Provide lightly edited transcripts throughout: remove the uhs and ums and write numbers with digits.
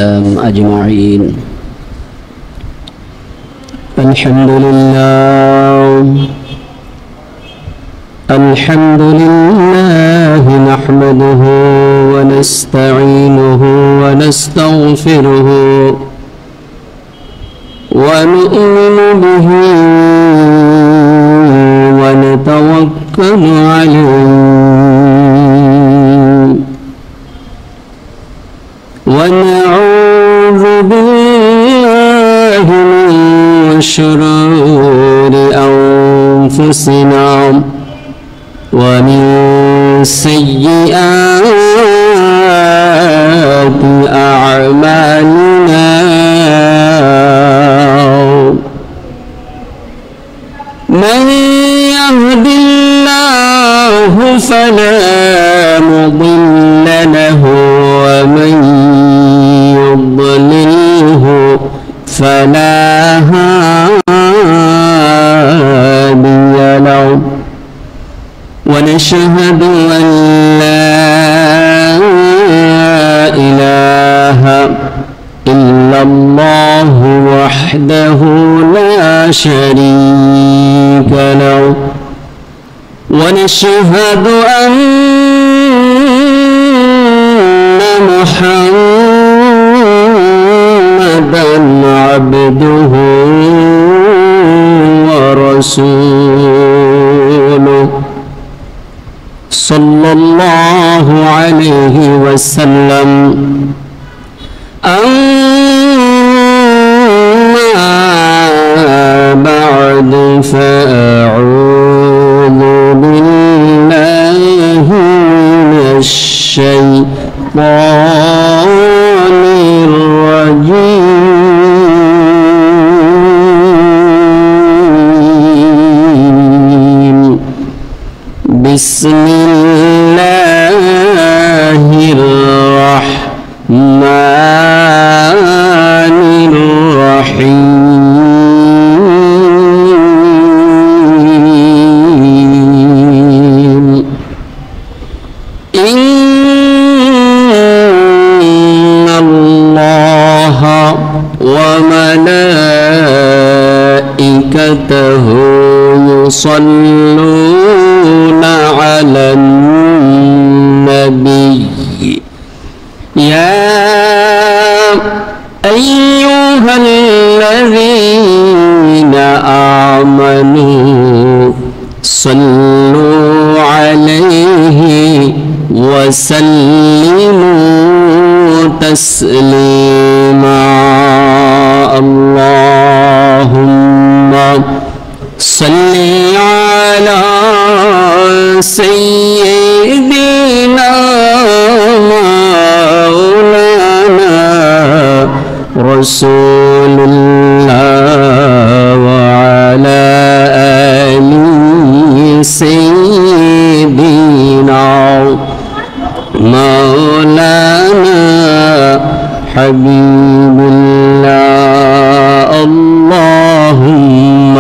أجمعين. الحمد لله نحمده ونستعينه ونستغفره ونؤمن به ونتوكل عليه ونعوذ بالله من شرور أنفسنا ومن سيئات أعمالنا من يهد الله فلا مضل له ومن يضلله فلا هادي له ونشهد أن لا إله إلا الله وحده لا شريك له ونشهد أن محمدًا عبده ورسوله صلى الله عليه وسلم. أما بعد فأعوذ بالله من الشيطان الرجيم. بسم الله الرحمن الرحيم. إن الله وملائكته يصلون على النبي يا أيها الذين آمنوا صلوا عليه وسلموا تسليما. اللهم صل على سيدنا مولانا رسول الله وعلى آله سيدنا مولانا حبيب الله. اللهم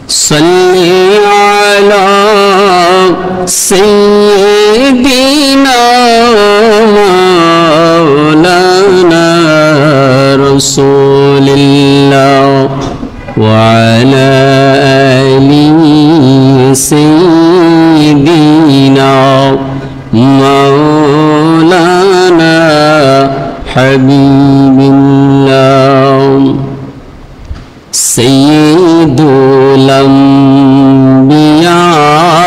صل على سيدنا مولانا رسول الله وعلى آله سيدنا مولانا حبيب الله. سيد الأنبياء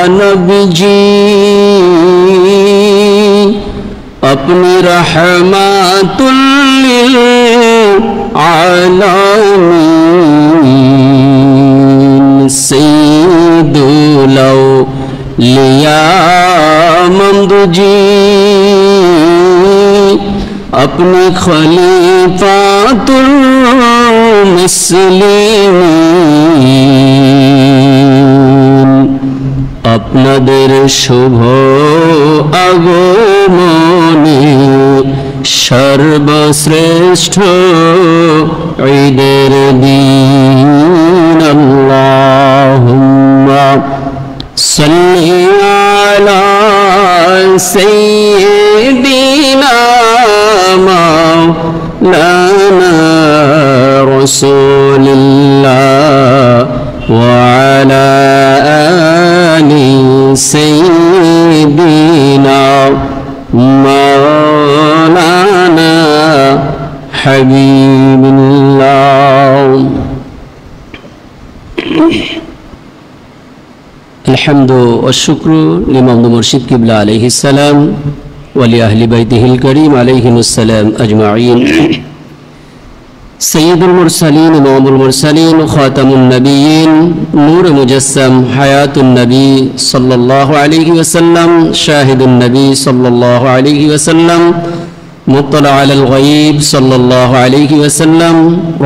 نبی جی اپنی رحمت للعالمین. سید الاولیاء ممدو جی اپنی خلیفات المسلمین. আপনাদের শুভ আগমনে সর্বশ্রেষ্ঠ ঈদের দিন। আল্লাহুম্মা সাল্লি আলা সাইয়্যিদিনা مولانا رسول الله وعلى آل سيدنا مولانا حبيب الله. الحمد والشكر لمولى مرشد قبلة عليه السلام ولأهل بيته الكريم عليهم السلام أجمعين. سيد المرسلين إمام المرسلين خاتم النبيين نور مجسم حياة النبي صلى الله عليه وسلم شاهد النبي صلى الله عليه وسلم مطلع على الغيب صلى الله عليه وسلم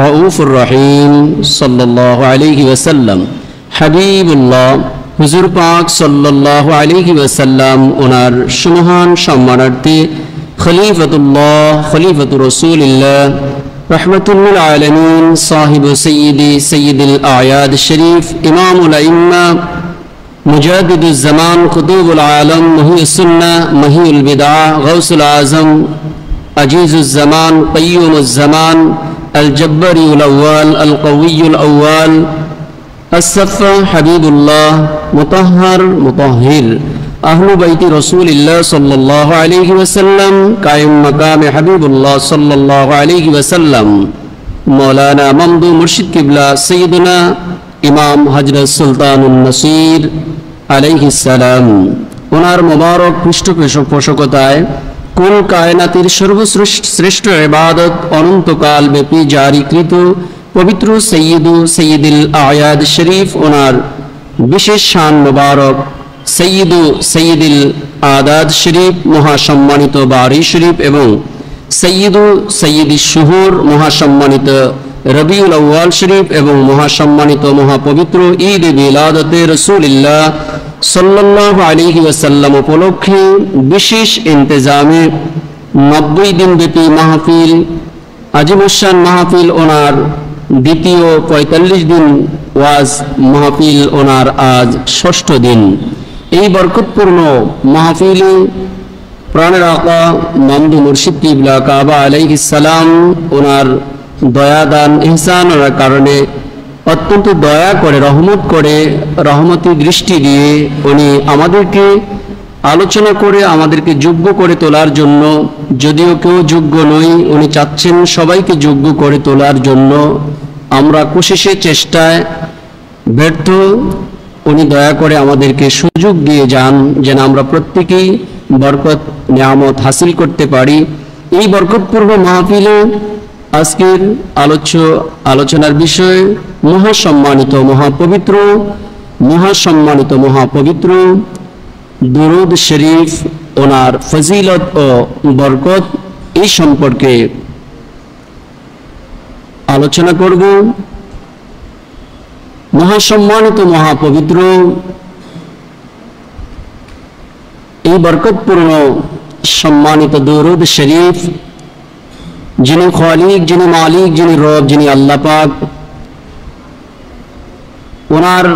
رؤوف الرحيم صلى الله عليه وسلم حبيب الله হুজুর পাক সাল্লাল্লাহু আলাইহি ওয়াসাল্লাম ওনার সুমহান সম্মানার্থে খলিফাতুল্লাহ খলিফাতুর রাসূলিল্লাহ রাহমাতুল লিল আলামিন সাহিবু সাইয়্যিদুল আয়াদ শরীফ ইমামুল আইম্মা মুজাদ্দিদুজ জামান কুতুবুল আলম মুহিয়ুস সুন্নাহ মহিউল বিদআহ গাউসুল আযম আজিজুজ জামান কাইয়ুমুজ জামান আল জব্বারিউল আউয়াল আল কওয়িয়ুল আউয়াল الصفا حبيب الله مطهر مطهر أهل بيت رسول الله صلى الله عليه وسلم قائم مقام حبيب الله صلى الله عليه وسلم مولانا ممدو مرشد قبلة سيدنا إمام حضرت سلطان النصير عليه السلام ওনার মোবারক পৃষ্ঠপোষকতায় কুল কায়নাতের সর্বশ্রেষ্ঠ ইবাদত অনন্তকাল ব্যাপী জারিকৃত পবিত্র সৈয়দুল আয়াদ শরীফ ওনার বিশেষ শান মোবারক সৈয়দুল আদাদ শরীফ মহাসম্মানিত বারি শরীফ এবং সৈয়দুল শুহুর মহাসম্মানিত রবিউল আউয়াল শরীফ এবং মহাসম্মানিত মহাপবিত্র ঈদ মিলাদতে রাসূলুল্লাহ সাল্লাল্লাহু আলাইহি ওয়াসাল্লাম উপলক্ষে বিশেষ ইন্তেজামে 90 দিন ব্যাপী মাহফিল আজিমুশান মাহফিল ওনার দ্বিতীয় 45 দিন ওয়াজ মাহফিল ওনার আজ ষষ্ঠ দিন। এই বরকতপূর্ণ মাহফিলে প্রাণের আকা মামদু মুর্শিদ কিবলা কাবা আলাইহিস সালাম ওনার দয়াদান ইহসানের কারণে অত্যন্ত দয়া করে রহমত করে রহমতি দৃষ্টি দিয়ে উনি আমাদেরকে আলোচনা করে আমাদেরকে যোগ্য করে তোলার জন্য, যদিও কেউ যোগ্য নই, উনি চাচ্ছেন সবাইকে যোগ্য করে তোলার জন্য। আমরা কোশিশে চেষ্টায় ব্যর্থ, উনি দয়া করে আমাদেরকে সুযোগ দিয়ে যান যেন আমরা প্রত্যেকেই বরকত নিয়ামত হাসিল করতে পারি। এই বরকতপূর্ণ মাহফিলে আজকের আলোচনার বিষয় মহাসম্মানিত মহাপবিত্র দুরূদ শরীফ ওনার ফজিলত ও বরকত এই সম্পর্কে আলোচনা করব। মহাসম্মানিত মহাপবিত্র এই বরকতপূর্ণ সম্মানিত দুরূদ শরীফ যিনি খালিক, যিনি মালিক, যিনি রব, যিনি আল্লাহ পাক, ওনার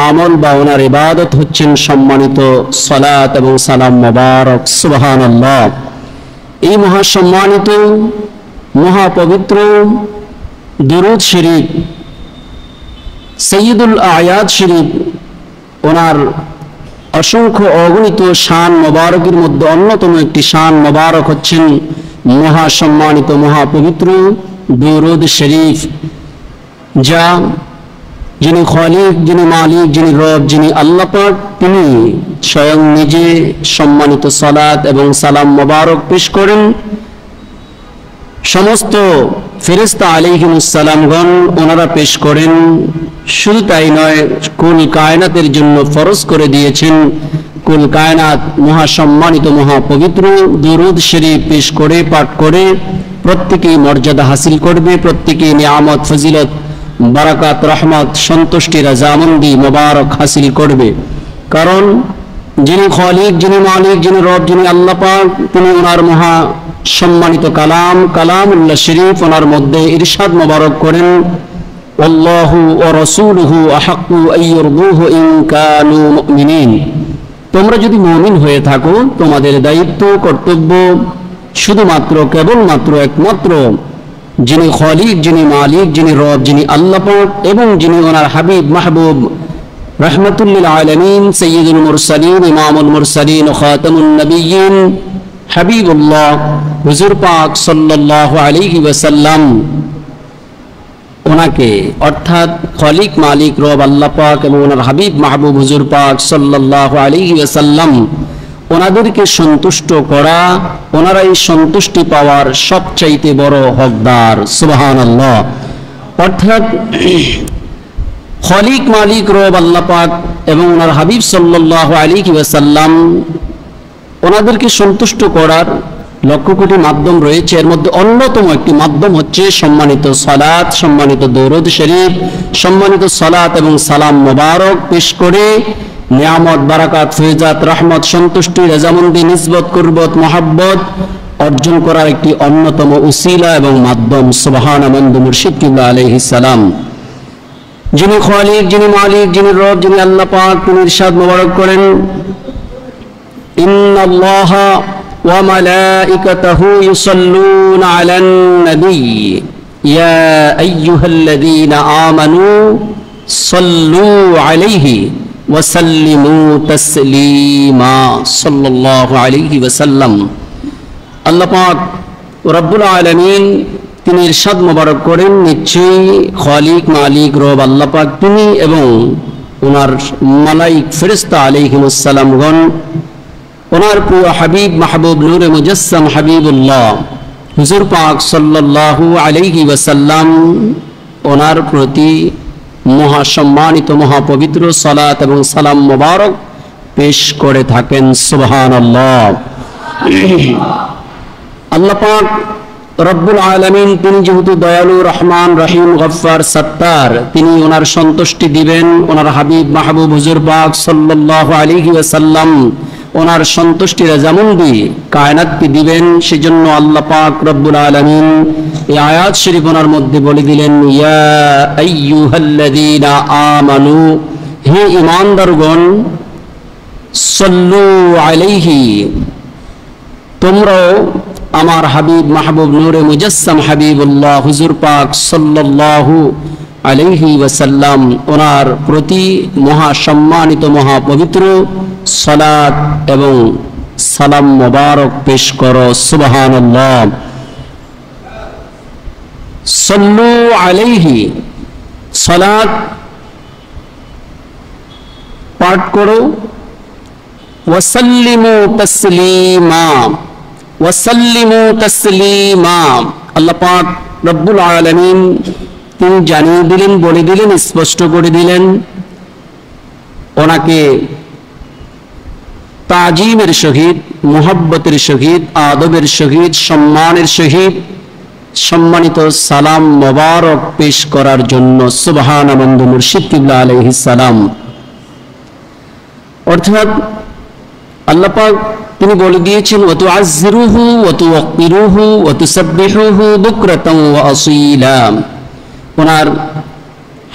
আমল বা ওনার ইবাদত হচ্ছেন সম্মানিত সালাত এবং সালাম মুবারক। সুবহানাল্লাহ। এই মহাসম্মানিত মহাপবিত্র দুরূদ শরীফ সৈয়দুল আয়াদ শরীফ ওনার অসংখ্য অগণিত শান মোবারকের মধ্যে অন্যতম একটি শান মোবারক হচ্ছেন মহাসম্মানিত মহাপবিত্র দুরূদ শরীফ, যা যিনি খালিক, যিনি মালিক, যিনি রব, যিনি আল্লাহ পাক, তিনি স্বয়ং নিজে সম্মানিত সালাত এবং সালাম মোবারক পেশ করেন। সমস্ত ফেরেশতা আলাইহিমুস সালামগণ ওনারা পেশ করেন। শুধু তাই নয়, কুল কায়নাতের জন্য ফরজ করে দিয়েছেন কুল কায়নাত মহাসম্মানিত মহাপবিত্র দুরূদ শরীফ পেশ করে পাঠ করে প্রত্যেকেই মর্যাদা হাসিল করবে, প্রত্যেকেই নিয়ামত ফজিলত বারাকাত রহমত সন্তুষ্টি রাজামন্দি মোবারক হাসিল করবে। কারণ যিনি খালিক, যিনি মালিক, যিনি রব, যিনি আল্লাহ পাক, তিনি ওনার মহা সম্মানিত কালামুল্লাহ শরীফ ওনার মধ্যে ইরশাদ মোবারক করেন, আল্লাহু ওয়া রাসূলুহু আহাক্কু আইয়ুরদুহু ইন কানু মুমিনিন। তোমরা যদি মুমিন হয়ে থাকো, তোমাদের দায়িত্ব কর্তব্য শুধুমাত্র কেবলমাত্র একমাত্র যিনি খালিক, যিনি মালিক, যিনি রব, যিনি আল্লাহ পাক এবং যিনি ওনার হাবিব মাহবুব রাহমাতুল লিল আলামিন, সাইয়্যিদুল মুরসালিন, ইমামুল মুরসালিন, খাতামুন নবিয়্যিন, হাবিবুল্লাহ হুজুর পাক সাল্লাল্লাহু আলাইহি ওয়াসাল্লাম ওনাকে অর্থাৎ খালিক, মালিক, রব আল্লাহ পাক এবং ওনার হাবিব মাহবুব হুজুর পাক সাল্লাল্লাহু আলাইহি ওয়াসাল্লাম ওনাদেরকে সন্তুষ্ট করা, ওনারাই সন্তুষ্টি পাওয়ার সবচাইতে বড় হকদার। সুবহানাল্লাহ। অর্থাৎ খালিক, মালিক, রব আল্লাহ পাক এবং ওনার হাবিব সাল্লাল্লাহু আলাইহি ওয়াসাল্লাম ওনাদেরকে সন্তুষ্ট করার লক্ষ কোটি মাধ্যম রয়েছে। এর মধ্যে অন্যতম একটি মাধ্যম হচ্ছে সম্মানিত সালাত, সম্মানিত দরুদ শরীফ, সম্মানিত সালাত এবং সালাম মোবারক পেশ করে নিয়ামত, বারাকাত, ফয়জাত, রহমত, সন্তুষ্টি, রেজামন্দি, নিসবত, কুরবত, মহাব্বত অর্জন করার একটি অন্যতম উসিলা এবং মাধ্যম। সুবহানাল্লাহ। মুর্শিদ কিবলা আলাইহিস সালাম যিনি খালিক, যিনি মালিক, যিনি রব, যিনি আল্লাহ পাক, তিনি ইরশাদ মোবারক করেন, ইন্নাল্লাহা ওয়া মালাইকাতাহু ইউসাল্লুনা আলান নবী ইয়া আইয়ুহাল্লাযীনা আমানু সাল্লু আলাইহি ওয়া সাল্লিমু তাসলিমা সাল্লাল্লাহু আলাইহি ওয়াসাল্লাম। আল্লাহ পাক রব্বুল আলামিন তিনি ইরশাদ মোবারক করেন, নিশ্চয়ই খালিক, মালিক, রব আল্লাহ পাক তিনি এবং ওনার মালাইক ফেরেশতা আলাইহিমুস সালামগণ ওনার প্রিয় হাবিব মাহবুব নূরে মুজাসসাম হাবিবুল্লাহ হুজুর পাক সাল্লাল্লাহু আলাইহি ওয়াসাল্লাম ওনার প্রতি মহাসম্মানিত, মহাপবিত্র সালাত এবং সালাম মোবারক পেশ করে থাকেন। সুবহানাল্লাহ। আল্লাহ পাক রব্বুল আলামিন তিনি যেহেতু দয়ালু, রহমান, রহিম, গফফার, সত্তার, তিনি ওনার সন্তুষ্টি দিবেন, ওনার হাবিব মাহবুব হুজুর পাক সাল্লাল্লাহু আলাইহি ওয়াসাল্লাম ওনার সন্তুষ্টি রেজামন্দি কায়নাতকে দিবেন। সেজন্য আল্লাহ পাক রব্বুল আলামিন এই আয়াত শরীফ ওনার মধ্যে বলে দিলেন, ইয়া আইয়ুহাল্লাযীনা আমানু, হে ঈমানদারগণ, সাল্লু আলাইহি, তোমরাও আমার হাবিব মাহবুব নূরে মুজাসসাম হাবিবুল্লাহ হুজুর পাক সাল্লাল্লাহু আলাইহি ওয়াসাল্লাম ওনার প্রতি মহাসম্মানিত, মহাপবিত্র সালাত এবং সালাম মোবারক পেশ করো। সুবহানাল্লাহ। সাল্লু আলাইহি, সালাত পাঠ করো, ওয়াসাল্লিমু তাসলিমা, ওয়াসাল্লিমু তাসলিমা। আল্লাহ পাক রব্বুল আলামিন তিনি জানিয়ে দিলেন, বলে দিলেন, স্পষ্ট করে দিলেন, ওনাকে তাজিমের সহিত, মুহাব্বতের সহিত, আদবের সহিত, সম্মানের সহিত সম্মানিত সালাম মোবারক পেশ করার জন্য। সুবহানাল্লাহ। মুর্শিদ কিবলা আলাইহিস সালাম। অর্থাৎ আল্লাহ পাক তিনি বলে দিয়েছেন, ওয়া তুআজ্জিরুহু ওয়া তুওয়াক্কিরুহু ওয়া তুসাব্বিহুহু বুকরাতান ওয়া আসীলা। ওনার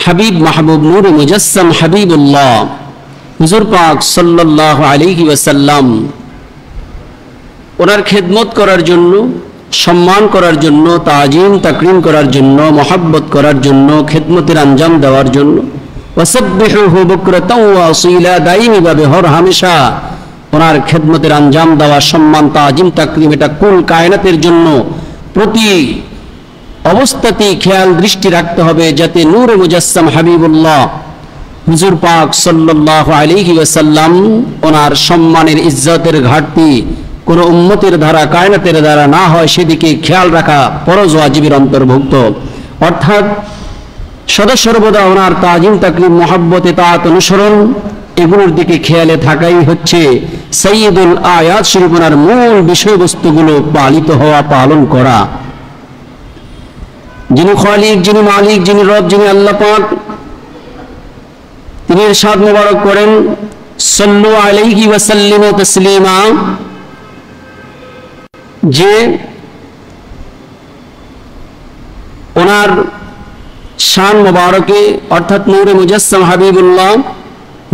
হাবিব মাহবুব নূরে মুজাসসাম হাবিবুল্লাহ হুজুর পাক সাল্লাল্লাহু আলাইহি ওয়াসাল্লাম ওনার খেদমত করার জন্য, সম্মান করার জন্য, তাজিম তাকরিম করার জন্য, মহব্বত করার জন্য, খেদমতের আঞ্জাম দেওয়ার জন্য, ওয়াসাব্বিহুহু বুকরাতান ওয়া আসীলা, দায়ীভাবে হর হামেশা ওনার খেদমতের আঞ্জাম দেওয়া, সম্মান, তাজিম তাকরিম, এটা কুল কায়নাতের জন্য প্রতি অবস্থাতেই খেয়াল দৃষ্টি রাখতে হবে, যাতে নূরে মুজাসসাম হাবিবুল্লাহ হুজুর পাক সাল্লাল্লাহু আলাইহি ওয়াসাল্লাম ওনার সম্মানের, ইজ্জতের ঘাটতি কোন উম্মতের দ্বারা, কায়নাতের দ্বারা না হয়, সেদিকে খেয়াল রাখা ফরজ ওয়াজিবের অন্তর্ভুক্ত। অর্থাৎ সদা সর্বদা ওনার তাজিম তাকরিম, মহব্বত, ইতাআত, অনুসরণ এগুলোর দিকে খেয়ালে থাকাই হচ্ছে সাইয়্যিদুল আয়াত শরীফ ওনার মূল বিষয়বস্তুগুলো পালিত হওয়া, পালন করা। যিনি খালিক, যিনি মালিক, যিনি রব, যিনি আল্লাহ পাক, তিনি ইরশাদ মোবারক করেন, সাল্লু আলাইহি ওয়া সাল্লিমু তাসলিমা, যে ওনার শান মোবারকে অর্থাৎ নূরে মুজাসসাম হাবিবুল্লাহ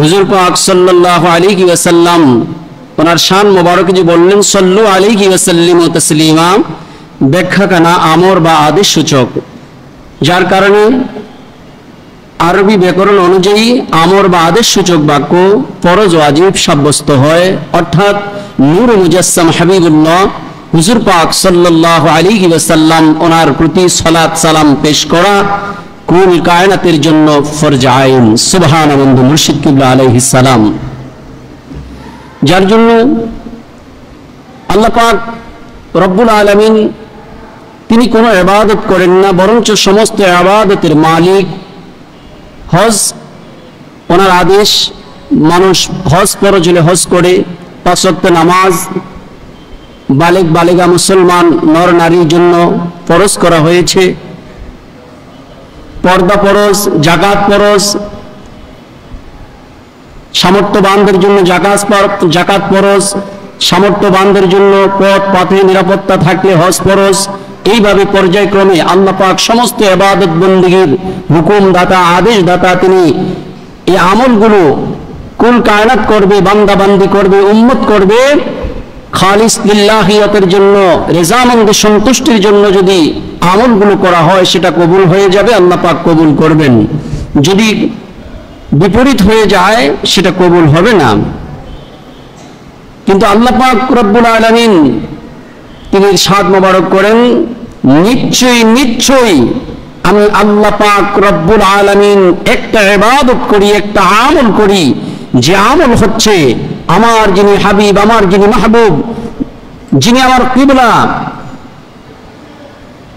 হুজুর পাক সাল্লাল্লাহু আলাইহি ওয়াসাল্লাম ওনার শান মোবারকে যে বললেন, সাল্লু আলাইহি ওয়া সাল্লিমু তাসলিমা, ব্যাখ্যাখানা আমর বা আদেশ সূচক, যার কারণে আরবি ব্যাকরণ অনুযায়ী আমর বা আদেশ সূচক বাক্য ফরজ ওয়াজিব সাব্যস্ত হয়। অর্থাৎ নূর মুজাসসাম হাবিবুল্লাহ হুজুর পাক সাল্লাল্লাহু আলাইহি ওয়াসাল্লাম ওনার প্রতি সালাত সালাম পেশ করা কুল কায়নাতের জন্য ফরজ আইন। সুবহানাল্লাহ, মুর্শিদ কিবলা আলাইহিস সালাম। যার জন্য আল্লাহ পাক রব্বুল আলামিন তিনি কোনো ইবাদত করেন না, বরঞ্চ সমস্ত ইবাদতের মালিক। হজ ওনার আদেশ, মানুষ হজ ফরজ হলে হজ করে, 5 ওয়াক্ত নামাজ বালেগ বালিগা মুসলমান নর নারীর জন্য ফরজ করা হয়েছে। পর্দা ফরজ, যাকাত ফরজ, সামর্থ্যবানদের জন্য যাকাত ফরজ, সামর্থ্যবানদের জন্য পথ পথে নিরাপত্তা থাকলে হজ ফরজ। এইভাবে পর্যায়ক্রমে আল্লাহ পাক সমস্ত ইবাদত বন্দেগীর হুকুমদাতা, আদেশদাতা। তিনি এই আমলগুলো কুল কায়নাত করবে, বান্দাবান্দি করবে, উম্মত করবে খালিস লিল্লাহিয়াতের জন্য, রেজামন্দি সন্তুষ্টির জন্য। যদি আমলগুলো করা হয় সেটা কবুল হয়ে যাবে, আল্লাহ পাক কবুল করবেন। যদি বিপরীত হয়ে যায় সেটা কবুল হবে না। কিন্তু আল্লাহ পাক রব্বুল আলামিন তিনি ইরশাদ মোবারক করেন, নিশ্চয়ই নিশ্চয়ই আমি আল্লাহ পাক রব্বুল আলামিন একটা ইবাদত করি, একটা আমল করি, যে আমল হচ্ছে আমার যিনি হাবিব, আমার যিনি মাহবুব, যিনি আমার কিবলা,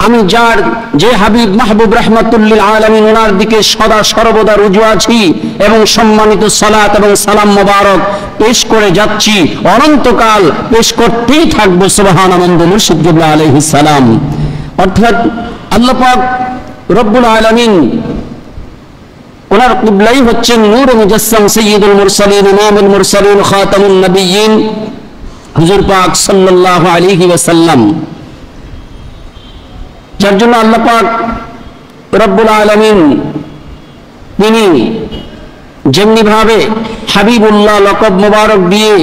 আমি যার যে হাবিব মাহবুব রাহমাতুল্লিল আলামিন ওনার দিকে সদা সর্বদা রুজু আছি এবং সম্মানিত সালাত এবং সালাম মোবারক পেশ করে যাচ্ছি, অনন্তকাল পেশ করতেই থাকবো। সুবহানাল্লাহ, মুর্শিদ কিবলা আলাইহিস সালাম। অর্থাৎ আল্লাহ পাক রব্বুল আলামিন ওনার কিবলাই হচ্ছেন নূর মুজাসসাম সাইয়্যিদুল মুরসালিন, ইমামুল মুরসালিন, খাতামুন নবিয়্যিন হুজুর পাক সাল্লাল্লাহু আলাইহি ওয়াসাল্লাম। যার জন্য আল্লাহ পাক রব্বুল আলামিন তিনি যেমনি ভাবে হাবিবুল্লাহ লকব মোবারক দিয়ে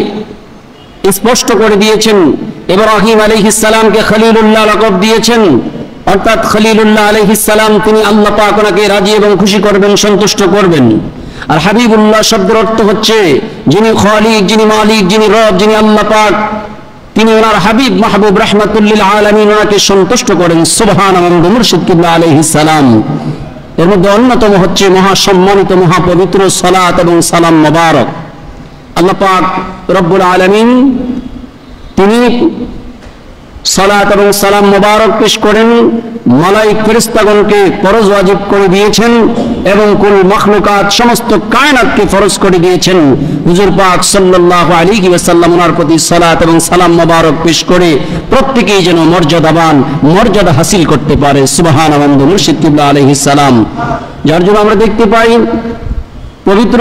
স্পষ্ট করে দিয়েছেন, ইব্রাহিম আলাইহিস সালামকে খলিলুল্লাহ লকব দিয়েছেন। অর্থাৎ খলিলুল্লাহ আলাইহিস সালাম তিনি আল্লাহ পাক ওনাকে রাজি এবং খুশি করবেন, সন্তুষ্ট করবেন। আর হাবিবুল্লাহ শব্দের অর্থ হচ্ছে যিনি খালিক, যিনি মালিক, যিনি রব, যিনি আল্লাহ পাক, তিনি ওনার হাবিব মাহবুব রাহমাতুল্লিল আলামিন ওনাকে সন্তুষ্ট করেন। সুবহানাল্লাহ, মুর্শিদ কিবলা আলাইহিস সালাম। এর মধ্যে অন্যতম হচ্ছে মহাসম্মানিত মহাপবিত্র সালাত এবং সালাম মোবারক। আল্লাহ পাক রব্বুল আলামিন তিনি সালাত এবং সালাম মোবারক পেশ করেন, মালায়েক ফেরেশতাগণকে ফরজ ওয়াজিব করে দিয়েছেন এবং কুল মাখলুকাত সমস্ত কায়নাতকে ফরজ করে দিয়েছেন। হুজুর পাক সাল্লাল্লাহু আলাইহি ওয়াসাল্লাম ওনার প্রতি সালাত এবং সালাম মোবারক পেশ করে প্রত্যেকেই যেন মর্যাদাবান, মর্যাদা হাসিল করতে পারে। সুবহানাল্লাহ, মুর্শিদ কিবলা আলাইহিস সালাম। যার জন্য আমরা দেখতে পাই পবিত্র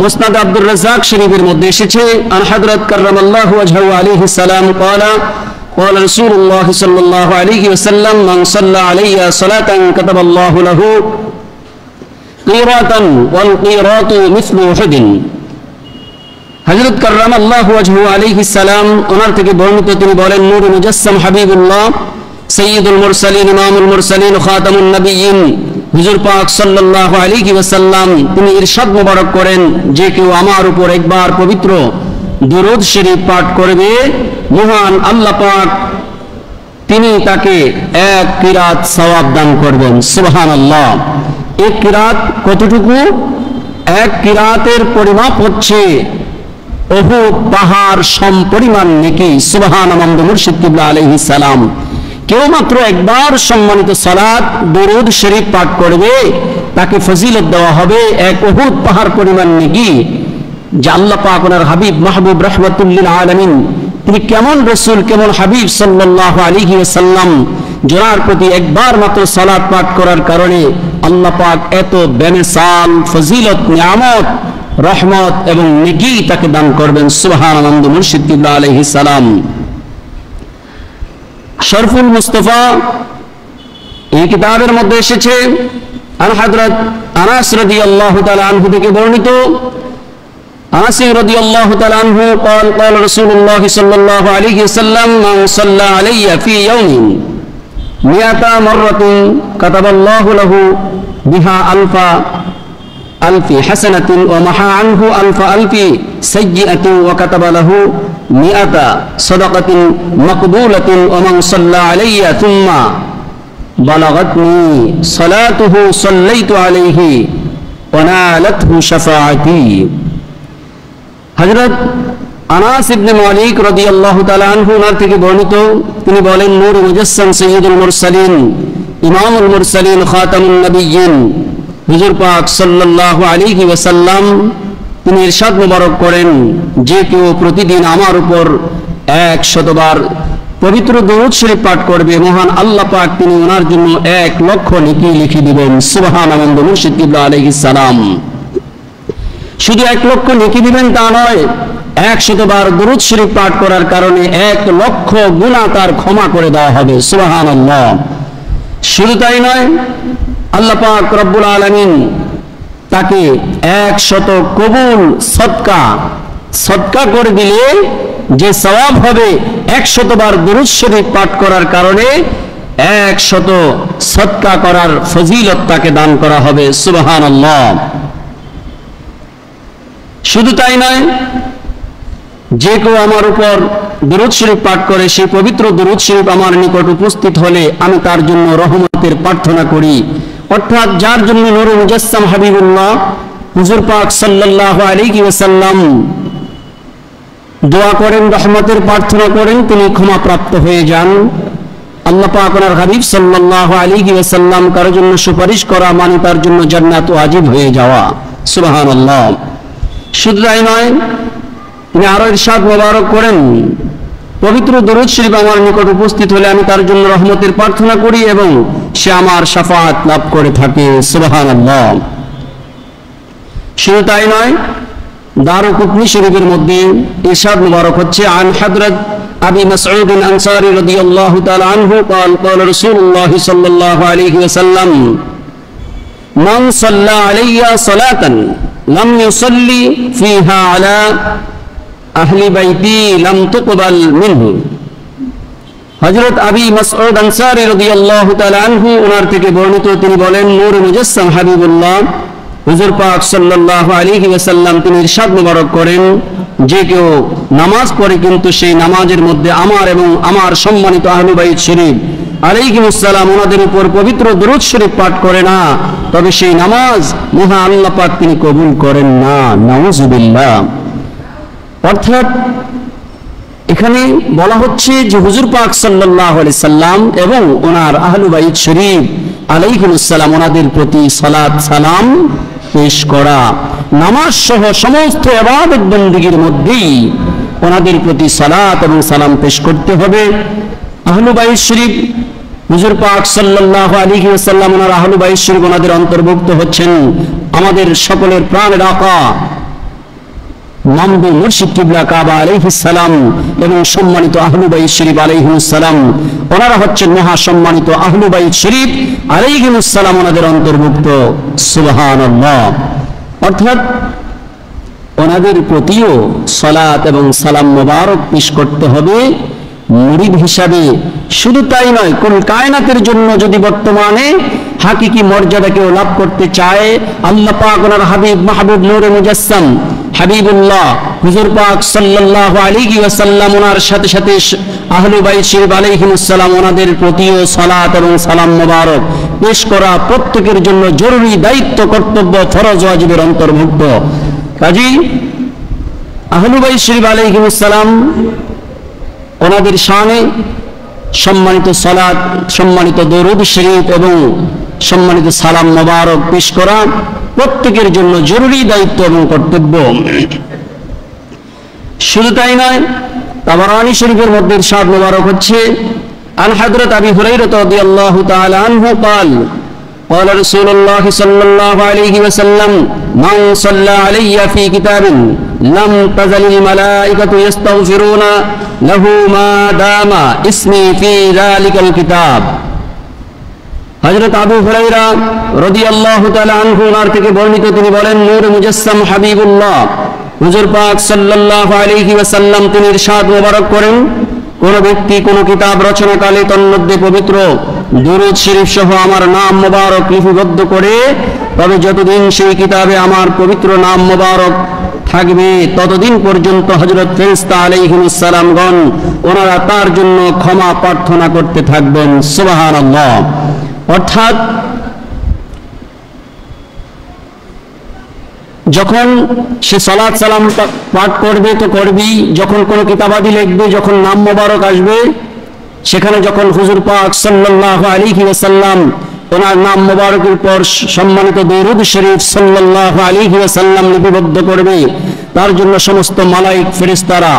মুসনাদ আব্দুর রাজ্জাক শরীফের মধ্যে এসেছে, আন হযরত কাররামাল্লাহু ওয়াজহাহু আলাইহিস সালাম ক্বালা قال رسول الله صلى الله عليه وسلم من صلى علي صلاة كتب الله له قيراطا والقيراط مثل أحد। হযরত কাররামাল্লাহু ওয়াজহাহু আলাইহিস সালাম ওনার থেকে বর্ণিত, তিনি বলেন, নূর মুজাসসাম হাবিবুল্লাহ সাইয়্যিদুল মুরসালিন, ইমামুল মুরসালিন, খাতামুন নবিয়্যিন হুজুর পাক সাল্লাল্লাহু আলাইহি ওয়াসাল্লাম তিনি ইরশাদ মোবারক করেন, যে কেউ আমার উপর একবার পবিত্র দুরূদ শরীফ পাঠ করবে, মহান আল্লাহ পাক তিনি তাকে এক কিরাত সওয়াব দান করবেন। সুবহানাল্লাহ, এক কিরাত কতটুকু? এক কিরাতের পরিমাপ হচ্ছে উহুদ পাহাড় সমপরিমাণ নেকি। সুবহানাল্লাহ, মুর্শিদ কিবলা আলাইহিস সালাম। কেউ মাত্র একবার সম্মানিত সালাত দুরূদ শরীফ পাঠ করবে, তাকে ফজিলত দেওয়া হবে এক উহুদ পাহাড় পরিমাণ নেকি। যে আল্লাহ পাক ওনার হাবিব মাহবুব রাহমাতুল্লিল আলামিন তিনি কেমন রাসূল, কেমন হাবিব সাল্লাল্লাহু আলাইহি ওয়াসাল্লাম, যার প্রতি একবার মাত্র সালাত পাঠ করার কারণে আল্লাহ পাক এত বেমিসাল ফজিলত, নিয়ামত, রহমত এবং নেকি তাকে দান করবেন। সুবহানাল্লাহ, মুর্শিদ কিবলা আলাইহিস সালাম। শরফুল মুস্তাফা এই কিতাবের মধ্যে এসেছে, আন হযরত আনাস রাদিয়াল্লাহু তাআলা আনহু থেকে বর্ণিত, আনাস রাদিয়াল্লাহু তাআলা আনহু قال قال رسول الله صلى الله عليه وسلم من صلى علي في يوم 100 مرة كتب الله له بها ألف حسنة ومحى عنه ألف سيئة وكتب له 100 صدقة مقبولة ومن صلى علي ثم بلغتني صلاته صليت عليه ونالته شفاعتي হযরত আনাস ইবনে মালিক রাদিয়াল্লাহু তাআলা আনহু নার থেকে বর্ণিত, তিনি বলেন, নূর মুজাসসাম সাইয়্যিদুল মুরসালিন ইমামুল মুরসালিন খাতামুন নবিয়্যিন হুজুর পাক সাল্লাল্লাহু আলাইহি ওয়াসাল্লাম তিনি ইরশাদ মোবারক করেন, যে কেউ প্রতিদিন আমার উপর 100 বার পবিত্র দরুদ শরীফ পাঠ করবে, মহান আল্লাহ পাক তিনি ওনার জন্য 1 লক্ষ নেকি লিখে দিবেন। সুবহানাল্লাহ। মুর্শিদ কিবলা আলাইহিস সালাম শুধু 1 লক্ষ নেকি দিবেন তা নয়, 100 বার দরুদ শরীফ পাঠ করার কারণে 1 লক্ষ গুনাহ তার ক্ষমা করে দেওয়া হবে। সুবহানাল্লাহ। শুধু তাই নয়, আল্লাহ পাক রব্বুল আলামিন তাকে 100 কবুল সদকা করে দিলে যে সওয়াব হবে 100 বার দরুদ শরীফ পাঠ করার কারণে 100 সদকা করার ফজিলত তাকে দান করা হবে। সুবহানাল্লাহ। শুধু তাই নয়, যে কেউ আমার উপর দরুদ শরীফ পাঠ করে, সেই পবিত্র দরুদ শরীফ আমার নিকট উপস্থিত হলে আমি তার জন্য রহমতের প্রার্থনা করি। অর্থাৎ যার জন্য নূর মুজাসসাম হাবিবুল্লাহ হুজুর পাক সাল্লাল্লাহু আলাইহি ওয়াসাল্লাম দোয়া করেন, রহমতের প্রার্থনা করেন, তিনি ক্ষমা প্রাপ্ত হয়ে যান। আল্লাহ পাক ওনার হাবিব সাল্লাল্লাহু আলাইহি ওয়াসাল্লাম কারোর জন্য সুপারিশ করা মানে তার জন্য জান্নাত ওয়াজিব হয়ে যাওয়া। সুবহানাল্লাহ। শুধু তাই নয়, তিনি আরো ইরশাদ মোবারক করেন, পবিত্র দরুদ শরীফ আমার নিকট উপস্থিত হলে আমি তার জন্য রহমতের প্রার্থনা করি এবং সে আমার শাফাআত লাভ করে থাকে। সুবহানাল্লাহ। শুধু তাই নয়, দারুকুতনি শরীফের মধ্যে ইরশাদ মোবারক হচ্ছে, আন হযরত আবি মাসউদ আল-আনসারী রাদিয়াল্লাহু তাআলা আনহু قال قال رسول الله صلى الله عليه وسلم من صلى علي صلاة لم يصلي فيها على أهل بيتي لم تقبل منه। হযরত আবি মাসউদ আনসারী রাদিয়াল্লাহু তাআলা আনহু ওনার থেকে বর্ণিত, তিনি বলেন, নূর মুজাসসাম হাবিবুল্লাহ হুজুর পাক সাল্লাল্লাহু আলাইহি ওয়াসাল্লাম তিনি ইরশাদ মোবারক করেন, যে কেউ নামাজ পড়ে কিন্তু সেই নামাজের মধ্যে আমার এবং আমার সম্মানিত আহলে বাইত শরীফ আলাইহিমুস সালাম ওনাদের উপর পবিত্র দরুদ শরীফ পাঠ করে না, তবে সেই নামাজ মহান আল্লাহ পাক তিনি কবুল করেন না। নাউযুবিল্লাহ। অর্থাৎ এখানে বলা হচ্ছে যে হুজুর পাক সাল্লাল্লাহু আলাইহি সাল্লাম এবং ওনার আহলে বাইত শরীফ আলাইহিমুস সালাম ওনাদের প্রতি সালাত সালাম পেশ করা, নামাজ সহ সমস্ত ইবাদত বন্দেগীর মধ্যেই ওনাদের প্রতি সালাত এবং সালাম পেশ করতে হবে। আহলে বাইত শরীফ হুজুর পাক সাল্লাল্লাহু আলাইহি ওয়াসাল্লাম ওনার আহলে বাইত শরীফ ওনাদের অন্তর্ভুক্ত হচ্ছেন আমাদের সকলের প্রাণের আকা মামদুহ মুর্শিদ কিবলা কাবা আলাইহিস সালাম এবং সম্মানিত আহলে বাইত শরীফ আলাইহিমুস সালাম ওনারা হচ্ছেন মহা সম্মানিত আহলে বাইত শরীফ আলাইহিমুস সালাম ওনাদের অন্তর্ভুক্ত। সুবহানাল্লাহ। অর্থাৎ ওনাদের প্রতিও সালাত এবং সালাম মোবারক পেশ করতে হবে মুরিদ হিসাবে। শুধু তাই নয়, কোন কায়নাতের জন্য যদি বর্তমানে হাকিকি মর্যাদা কেউ লাভ করতে চায়, আল্লাহ পাক ওনার হাবিব মাহবুব নূরে মুজাসসাম হাবিবুল্লাহ হুজুর পাক সাল্লাল্লাহু আলাইহি ওয়াসাল্লাম ওনার সাথে সাথে আহলে বাইত শরীফ আলাইহিমুস সালাম ওনাদের প্রতিও সালাত এবং সালাম মোবারক পেশ করা প্রত্যেকের জন্য জরুরি দায়িত্ব, কর্তব্য, ফরজ ওয়াজিবের অন্তর্ভুক্ত। কাজেই আহলে বাইত শরীফ আলাইহিমুস সালাম ওনাদের শানে সম্মানিত সালাত, সম্মানিত দরুদ শরীফ এবং সম্মানিত সালাম মোবারক পেশ করা প্রত্যেকের জন্য জরুরি দায়িত্ব এবং কর্তব্য। শুধু তাই নয়, তাবারানী শরীফের মধ্যে ইরশাদ মোবারক হচ্ছে, আন হযরত আবি হুরায়রা রাদিয়াল্লাহু তাআলা আনহু قال قال رسول الله صلى الله عليه وسلم من صلى علي في كتاب لم تزل الملائكة يستغفرون له ما دام اسمي في ذلك الكتاب। হযরত আবু হুরায়রা রাদিয়াল্লাহু তাআলা আনহু থেকে বর্ণিত, তিনি বলেন, নূর মুজাসসাম হাবিবুল্লাহ হুজুর পাক সাল্লাল্লাহু আলাইহি ওয়াসাল্লাম তিনি ইরশাদ মোবারক করেন, কোন ব্যক্তি কোন কিতাব রচনাকালে তন্মধ্যে পবিত্র দুরূদ শরীফ সহ আমার নাম মোবারক লিপিবদ্ধ করে, তবে যতদিন সেই কিতাবে আমার পবিত্র নাম মোবারক থাকবে ততদিন পর্যন্ত হযরত ফেরেশতা আলাইহিmus সালামগণ ওনারা তার জন্য ক্ষমা প্রার্থনা করতে থাকবেন। সুবহানাল্লাহ। অর্থাৎ যখন সে সালাত সালাম পাঠ করবে তো করবেই, যখন কোনো কিতাবাদি লিখবে, যখন নাম মোবারক আসবে, সেখানে যখন হুজুর পাক সাল্লাল্লাহু আলাইহি ওয়াসাল্লাম ওনার নাম মোবারকের পর সম্মানিত দরুদ শরীফ সাল্লাল্লাহু আলাইহি ওয়াসাল্লাম লিপিবদ্ধ করবে, তার জন্য সমস্ত মালায়েক ফেরেশতারা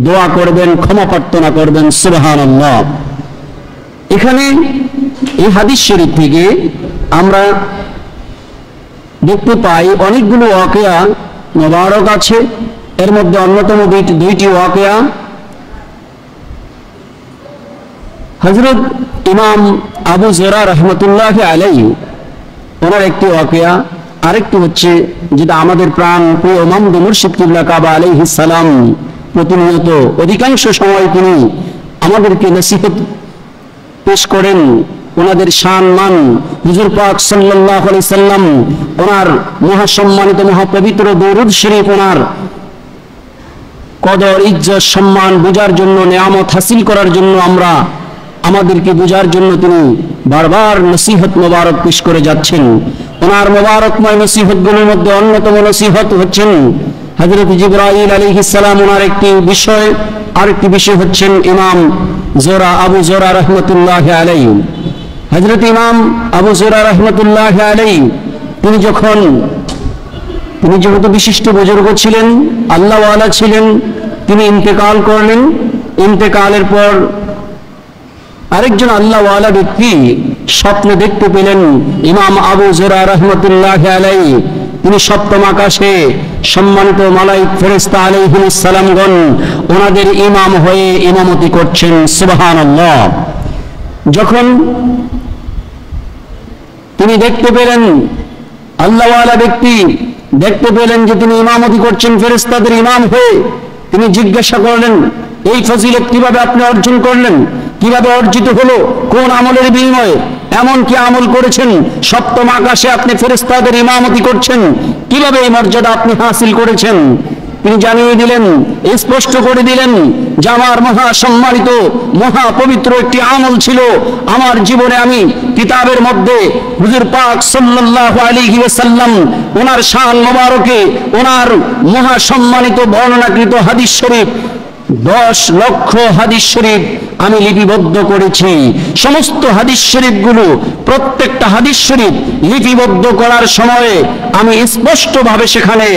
দোয়া করবেন, ক্ষমা প্রার্থনা করবেন। সুবহানাল্লাহ। এখানে এই হাদিস শরীফ থেকে আমরা দেখতে পাই অনেকগুলো ওয়াকিয়া মোবারক আছে। এর মধ্যে অন্যতম দুইটি ওয়াকিয়া হযরত ইমাম আবু যুরা রাহমাতুল্লাহ আলাইহি ওনার একটি ওয়াকিয়া, আরেকটি হচ্ছে যেটা আমাদের প্রাণ প্রিয় মামদু মুর্শিদ কিবলা কাবা আলাইহিস সালাম প্রতিনিয়ত অধিকাংশ সময় তিনি আমাদেরকে নসিহত পেশ করেন। ওনাদের শান মান হুজুর পাক সাল্লাল্লাহু আলাইহি সাল্লাম ওনার মহাসম্মানিত মহাপবিত্র দরুদ শরীফ ওনার কদর ইজ্জত সম্মান বোঝার জন্য, নেয়ামত হাসিল করার জন্য, আমাদেরকে বোঝার জন্য তিনি বারবার নসিহত মোবারক পেশ করে যাচ্ছেন। ওনার মোবারকময় নসিহতগুলোর মধ্যে অন্যতম নসিহত হচ্ছেন হযরত জিবরাইল আলাইহিস সালাম ওনার একটি বিষয়, আরেকটি বিষয় হচ্ছেন ইমাম আবু যুরা রাহমাতুল্লাহ আলাইহি। হযরত ইমাম আবু যুরা রাহমাতুল্লাহ আলাইহি তিনি যেহেতু বিশিষ্ট বুজুর্গ ছিলেন, আল্লাহওয়ালা ছিলেন, তিনি ইন্তেকাল করলেন। ইন্তেকালের পর আরেকজন আল্লাহওয়ালা ব্যক্তি স্বপ্নে দেখতে পেলেন ইমাম আবু যুরা রাহমাতুল্লাহ আলাইহি তিনি সপ্তম আকাশে সম্মানিত মালায়েক ফেরেশতা আলাইহিস সালামগণ ওনাদের ইমাম হয়ে ইমামতি করছেন। সুবহানাল্লাহ। যখন তিনি দেখতে পেলেন, আল্লাহওয়ালা ব্যক্তি দেখতে পেলেন যে তিনি ইমামতি করছেন ফেরেশতাদের ইমাম হয়ে, তিনি জিজ্ঞাসা করলেন, এই ফজিলত কিভাবে আপনি অর্জন করলেন, কিভাবে অর্জিত হলো, কোন আমলের বিনিময়ে, এমন কি আমল করেছেন সপ্তম আকাশে আপনি ফেরেশতাদের ইমামতি করছেন, কিভাবে এই মর্যাদা আপনি হাসিল করেছেন? তিনি জানিয়ে দিলেন, স্পষ্ট করে দিলেন যে আমার মহা সম্মানিত মহা পবিত্র একটি আমল ছিল। আমার জীবনে আমি কিতাবের মধ্যে হুজুর পাক সাল্লাল্লাহু আলাইহি ওয়াসাল্লাম ওনার শান মোবারকে ওনার মহা সম্মানিত বর্ণনাকৃত হাদিস শরীফ 10 লক্ষ হাদিস শরীফ আমি লিপিবদ্ধ করেছি। সমস্ত হাদিস শরীফগুলো, প্রত্যেকটা হাদিস শরীফ লিপিবদ্ধ করার সময়ে আমি স্পষ্টভাবে সেখানে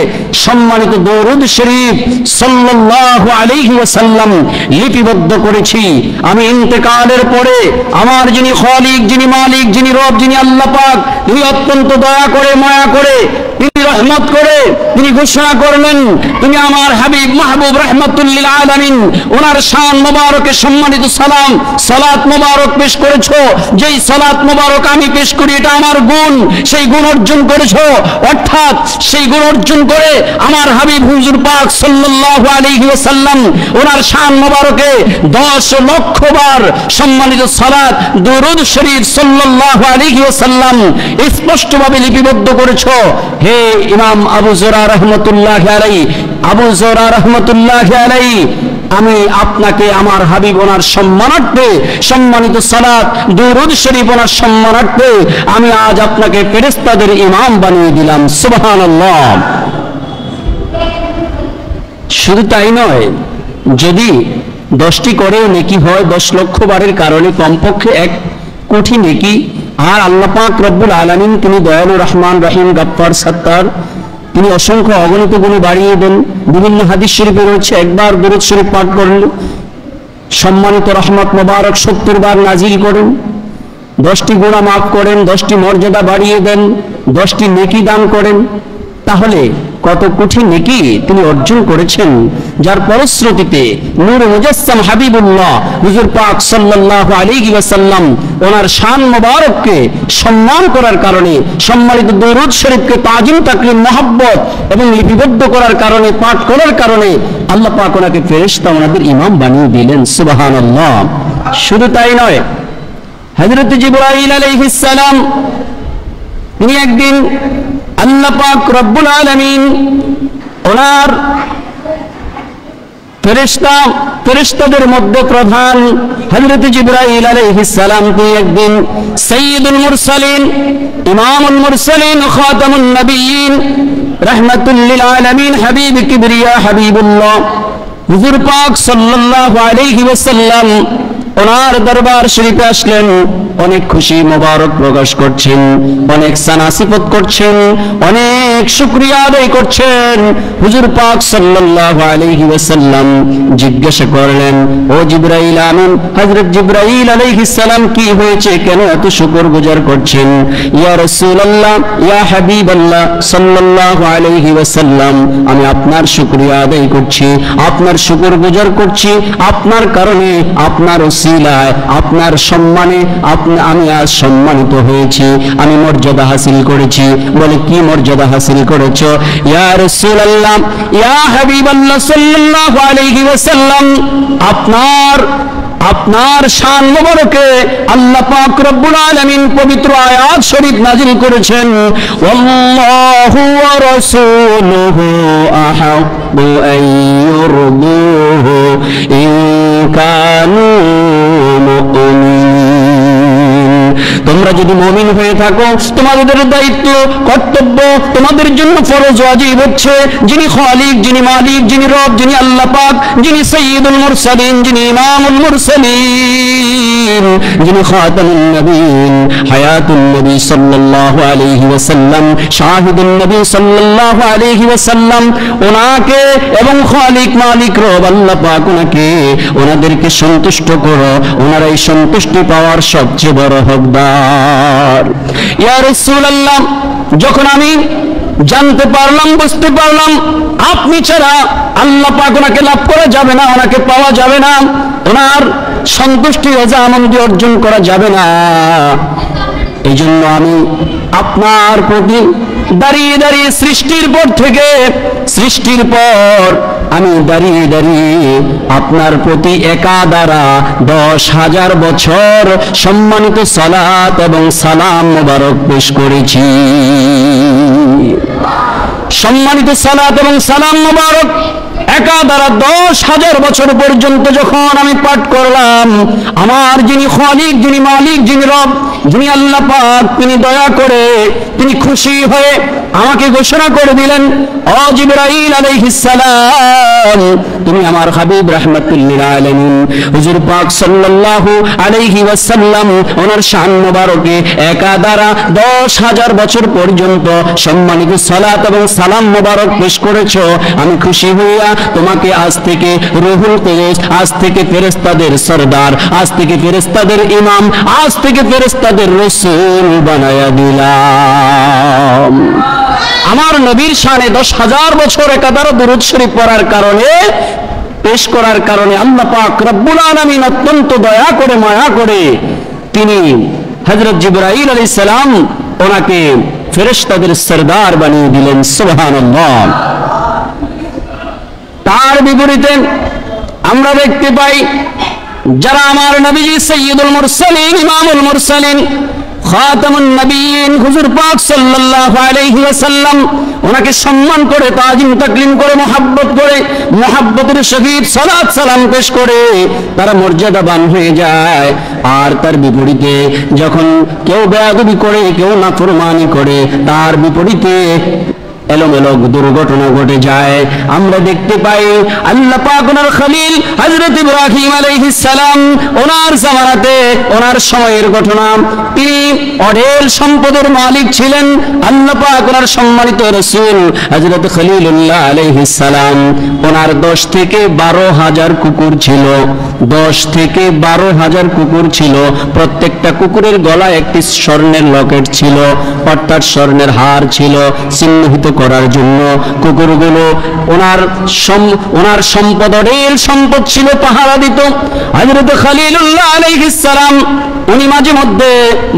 সম্মানিত দরুদ শরীফ সাল্লাল্লাহু আলাইহি ওয়াসাল্লাম লিপিবদ্ধ করেছি। আমি ইন্তেকালের পরে আমার যিনি খালিক, যিনি মালিক, যিনি রব, যিনি আল্লাহ পাক, তিনি অত্যন্ত দয়া করে, মায়া করে, তিনি রহমত করে তিনি ঘোষণা করলেন, তুমি আমার হাবিব মাহবুব রাহমাতুল লিল আলামিন ওনার শান মোবারকে সম্মানিত সালাত মোবারক পেশ করেছো। যেই সালাত মোবারক আমি পেশ করি এটা আমার গুণ, সেই গুণ অর্জন করেছো। অর্থাৎ সেই গুণ অর্জন করে আমার হাবিব হুজুর পাক সাল্লাল্লাহু আলাইহি ওয়াসাল্লাম ওনার শান মোবারকে 10 লক্ষ বার সম্মানিত সালাত দরুদ শরীফ সাল্লাল্লাহু আলাইহি ওয়াসাল্লাম স্পষ্টভাবে লিপিবদ্ধ করেছো। হে ইমাম আবু যুরা রাহমাতুল্লাহ আলাইহি, আবু যুরা রাহমাতুল্লাহ আলাইহি, আমি আপনাকে আমার হাবিব ওনার সম্মানার্থে সম্মানিত সালাত দরুদ শরীফ ওনার সম্মানার্থে আমি আজ আপনাকে ফেরেশতাদের ইমাম বানিয়ে দিলাম। সুবহানাল্লাহ। শুধু তাই নয়, যদি 10টি করেও নেকি হয়, 10 লক্ষ বারের কারণে কমপক্ষে 1 কোটি নেকি। আর আল্লাহ পাক রব্বুল আলামিন তিনি দয়ালু, রহমান, রহিম, গফফার, সত্তার, তিনি অসংখ্য অগণিত গুণে বাড়িয়ে দেন। বিভিন্ন হাদিস শরীফে রয়েছে একবার দরুদ শরীফ পাঠ করলে সম্মানিত রহমত মোবারক 70 বার নাজিল করেন, 10টি গুনাহ মাফ করেন, 10টি মর্যাদা বাড়িয়ে দেন, 10টি নেকি দান করেন। তাহলে কত কোটি নেকি তিনি অর্জন করেছেন, যার ফলশ্রুতিতে নূরে মুজাসসাম হাবিবুল্লাহ হুজুর পাক সাল্লাল্লাহু আলাইহি ওয়াসাল্লাম ওনার শান মোবারককে সম্মান করার কারণে, সম্মানিত দরুদ শরীফকে তাজিম তাকরীম মহব্বত এবং লিপিবদ্ধ করার কারণে, পাঠ করার কারণে আল্লাহ পাক ওনাকে ফেরেশতা ওনাদের ইমাম বানিয়ে দিলেন। সুবহানাল্লাহ। শুধু তাই নয়, হযরত জিবরাইল আলাইহিস সালাম তিনি একদিন আল্লাহ পাক রব্বুল আলামিন ওনার ফেরেশতাদের মধ্যে প্রধান হযরত জিবরাইল আলাইহিস সালাম তিনি একদিন সাইয়্যিদুল মুরসালিন, ইমামুল মুরসালিন, খাতামুন নবিয়্যিন, রাহমাতুল লিল আলামিন, হাবিব কিবরিয়া হাবিবুল্লাহ হুজুর পাক সাল্লাল্লাহু আলাইহি ওয়াসাল্লাম ওনার দরবার শরীফে আসলেন। অনেক খুশি মোবারক প্রকাশ করছেন, অনেক সানাসিফত করছেন, অনেক শুকরিয়া আদায় করছেন। হুজুর পাক সাল্লাল্লাহু আলাইহি ওয়াসাল্লাম জিজ্ঞাসা করলেন, ও জিবরাইল আমিন, হযরত জিবরাইল আলাইহিস সালাম কি হয়েছে, কেন এত শুকরগুজার করছেন? ইয়া রাসূলুল্লাহ, ইয়া হাবিবাল্লাহ সাল্লাল্লাহু আলাইহি ওয়াসাল্লাম, আমি আপনার শুকরিয়া আদায় করছি, আপনার শুকরগুজার করছি, আপনার কারণে, আপনার ওসিলায়, আপনার সম্মানে আমি আজ সম্মানিত হয়েছি, আমি মর্যাদা হাসিল করেছি। বলে, কি মর্যাদা হাসিল করেছো? ইয়া রাসূলুল্লাহ, ইয়া হাবিবাল্লাহ সাল্লাল্লাহু আলাইহি ওয়াসাল্লাম, আপনার শান মোবারকে আল্লাহ পাক রব্বুল আলামিন পবিত্র আয়াত শরীফ নাযিল করেছেন, ওয়াল্লাহু ওয়া রাসূলুহু আহাqqu আন ইউরদুহু ইন কানু মুমিনিন। তোমরা যদি মুমিন হয়ে থাকো, তোমাদের দায়িত্ব, কর্তব্য, তোমাদের জন্য ফরজ ওয়াজিব হচ্ছে, যিনি খালিক, যিনি মালিক, যিনি রব, যিনি আল্লাহ পাক, যিনি সাইয়্যিদুল মুরসালিন, যিনি ইমামুল মুরসালিন, যিনি খাতামুন নবিয়্যিন, হায়াতুন নবী সাল্লাল্লাহু আলাইহি ওয়াসাল্লাম, শাহিদুন নবী সাল্লাল্লাহু আলাইহি ওয়াসাল্লাম, ওনাকে এবং খালিক, মালিক, রব আল্লাহ পাক ওনাকে, ওনাদেরকে সন্তুষ্ট করো, ওনারাই সন্তুষ্টি পাওয়ার সবচেয়ে বড় হকদার। ইয়া রাসূলুল্লাহ, যখন আমি জানতে পারলাম, বুঝতে পারলাম আপনি ছাড়া আল্লাহ পাক ওনাকে লাভ করা যাবে না, ওনাকে পাওয়া যাবে না, ওনার সন্তুষ্টি রাজামন্দি অর্জন করা যাবে না, এই জন্য আমি আপনার প্রতি দাঁড়িয়ে দাঁড়িয়ে সৃষ্টির পর আমি দাঁড়িয়ে দাঁড়িয়ে আপনার প্রতি একাধারা 10,000 বছর সম্মানিত সালাত এবং সালাম মোবারক পেশ করেছি। সম্মানিত সালাত এবং সালাম মোবারক একাধারা 10,000 বছর পর্যন্ত যখন আমি পাঠ করলাম, আমার যিনি খালিক, যিনি মালিক, যিনি রব, যিনি আল্লাহ পাক, তিনি দয়া করে, তিনি খুশি হয়ে আমাকে ঘোষণা করে দিলেন, ও জিবরাইল আলাইহিস সালাম, তুমি আমার হাবিব রাহমাতুল লিল আলামিন হুজুর পাক সাল্লাল্লাহু আলাইহি ওয়াসাল্লাম ওনার শান মোবারকে একাধারা 10,000 বছর পর্যন্ত সম্মানিত সালাত এবং সালাম মোবারক পেশ করেছো। আমি খুশি হইয়া তোমাকে আজ থেকে রুহুল কুদুস, আজ থেকে ফেরেশতাদের সরদার, আজ থেকে ফেরেশতাদের ইমাম, আজ থেকে ফেরেশতাদের রাসূল বানায়া দিলাম। আমার নবীর শানে 10,000 বছর একাধারে দুরূদ শরীফ পড়ার কারণে, পেশ করার কারণে আল্লাহ পাক রব্বুল আলামিন অত্যন্ত দয়া করে, মায়া করে তিনি হযরত জিবরাইল আলাইহিস সালাম ওনাকে ফেরেশতাদের সরদার বানিয়ে দিলেন। সুবহানাল্লাহ। তার বিপরীতে আমরা দেখতে পাই, যারা আমার নবীজি সাইয়্যিদুল মুরসালিন, ইমামুল মুরসালিন, খাতামুন নবিয়্যিন হুজুর পাক সাল্লাল্লাহু আলাইহি ওয়াসাল্লাম ওনাকে সম্মান করে, তাজিম তাকরীম করে, মহব্বত করে, মহব্বতের সহিত সালাত সালাম পেশ করে তারা মর্যাদাবান হয়ে যায়। আর তার বিপরীতে যখন কেউ বেয়াদবি করে, কেউ নাফরমানি করে, তার বিপরীতে এলোমেলো দুর্ঘটনা ঘটে যায়। আমরা দেখতে পাই আল্লাহ পাক ওনার খলিল হযরত ইব্রাহিম আলাইহিস সালাম ওনার জামানাতে, ওনার সময়ের ঘটনা, তিনি অঢেল সম্পদের মালিক ছিলেন। আল্লাহ পাক ওনার সম্মানিত রাসূল হযরত খলিলুল্লাহ আলাইহিস সালাম ওনার 10 থেকে 12,000 কুকুর ছিল। 10 থেকে 12,000 কুকুর ছিল। প্রত্যেকটা কুকুরের গলায় একটি স্বর্ণের লকেট ছিল, অর্থাৎ স্বর্ণের হার ছিল, চিহ্নিত করার জন্য কুকুরগুলো ওনার সম্পদ অঢেল সম্পদ ছিল পাহারা দিত। হযরত খলিলুল্লাহ আলাইহিস সালাম উনি মাঝে মধ্যে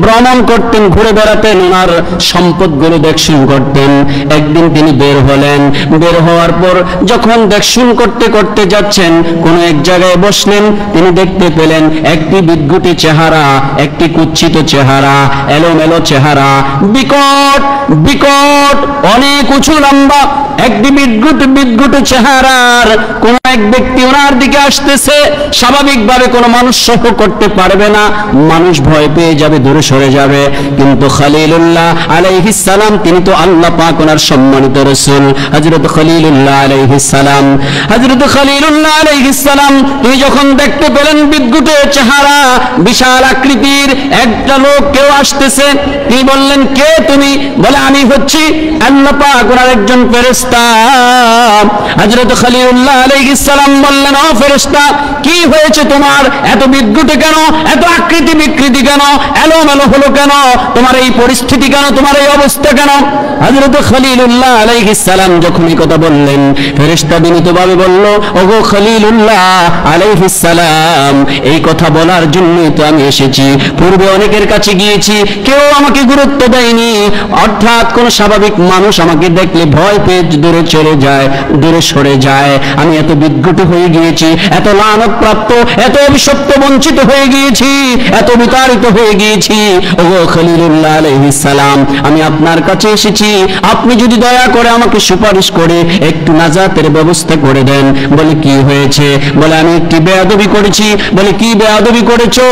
ভ্রমণ করতেন, ঘুরে বেড়াতেন, ওনার সম্পদগুলো দেখশুন করতেন। একদিন তিনি বের হলেন, বের হওয়ার পর যখন দেখশুন করতে করতে যাচ্ছেন, কোনো এক জায়গায় বসলেন, তিনি দেখতে পেলেন একটি বিদ্যুতি চেহারা, একটি কুৎসিত চেহারা, এলোমেলো চেহারা, বিকট বিকট অনেক উঁচু লম্বা একটি বিদ্যুৎ চেহারার কোন এক ব্যক্তি ওনার দিকে আসতেছে। স্বাভাবিকভাবে কোনো মানুষ সহ্য করতে পারবে না, মানুষ ভয় পেয়ে যাবে, দূরে সরে যাবে। কিন্তু খলিলুল্লাহ আলাইহিস সালাম তিনি তো আল্লাহ পাক ওনার সম্মানিত রাসূল হযরত খলিলুল্লাহ আলাইহিস সালাম। হযরত খলিলুল্লাহ আলাইহিস সালাম তিনি যখন দেখতে পেলেন বিদ্যুতের চেহারা, বিশাল আকৃতির একটা লোক কেউ আসতেছে, তিনি বললেন, কে তুমি? বলে, আমি হচ্ছি আল্লাহ পাক ওনার একজন ফেরেশতা। হযরত খলিলুল্লাহ আলাইহিস সালাম বললেন, ও ফেরেশতা, কি হয়েছে তোমার? এত বিদ্যুতে কেন, এত আকৃতি বিকৃতি কেন, এলোমেলো হলো কেন, তোমার এই পরিস্থিতি কেন, তোমার এই অবস্থা কেন? হযরত খলিলুল্লাহ আলাইহিস সালাম যখন এই কথা বললেন, ফেরেশতা বিনীতভাবে বলল, ওগো খলিলুল্লাহ আলাইহিস সালাম, এই কথা বলার জন্যই তো আমি এসেছি। পূর্বে অনেকের কাছে গিয়েছি, কেউ আমাকে গুরুত্ব দেয়নি, অর্থাৎ কোন স্বাভাবিক মানুষ আমাকে দেখলে ভয় পেয়ে দূরে চলে যায়, দূরে সরে যায়। আমি এত বিদ্যুৎ হয়ে গিয়েছি, এত লানত প্রাপ্ত, এত অভিশপ্ত বঞ্চিত হয়ে গিয়েছি, এত বিতাড়িত হয়ে গিয়েছি। ওগো খলিলুল্লাহ আলাইহিস সালাম, আমি আপনার কাছে এসেছি, আপনি যদি দয়া করে আমাকে সুপারিশ করে একটু নাজাতের ব্যবস্থা করে দেন। বলে, কি হয়েছে? বলে, আমি একটি বেয়াদবি করেছি। বলে, কি বেয়াদবি করেছো?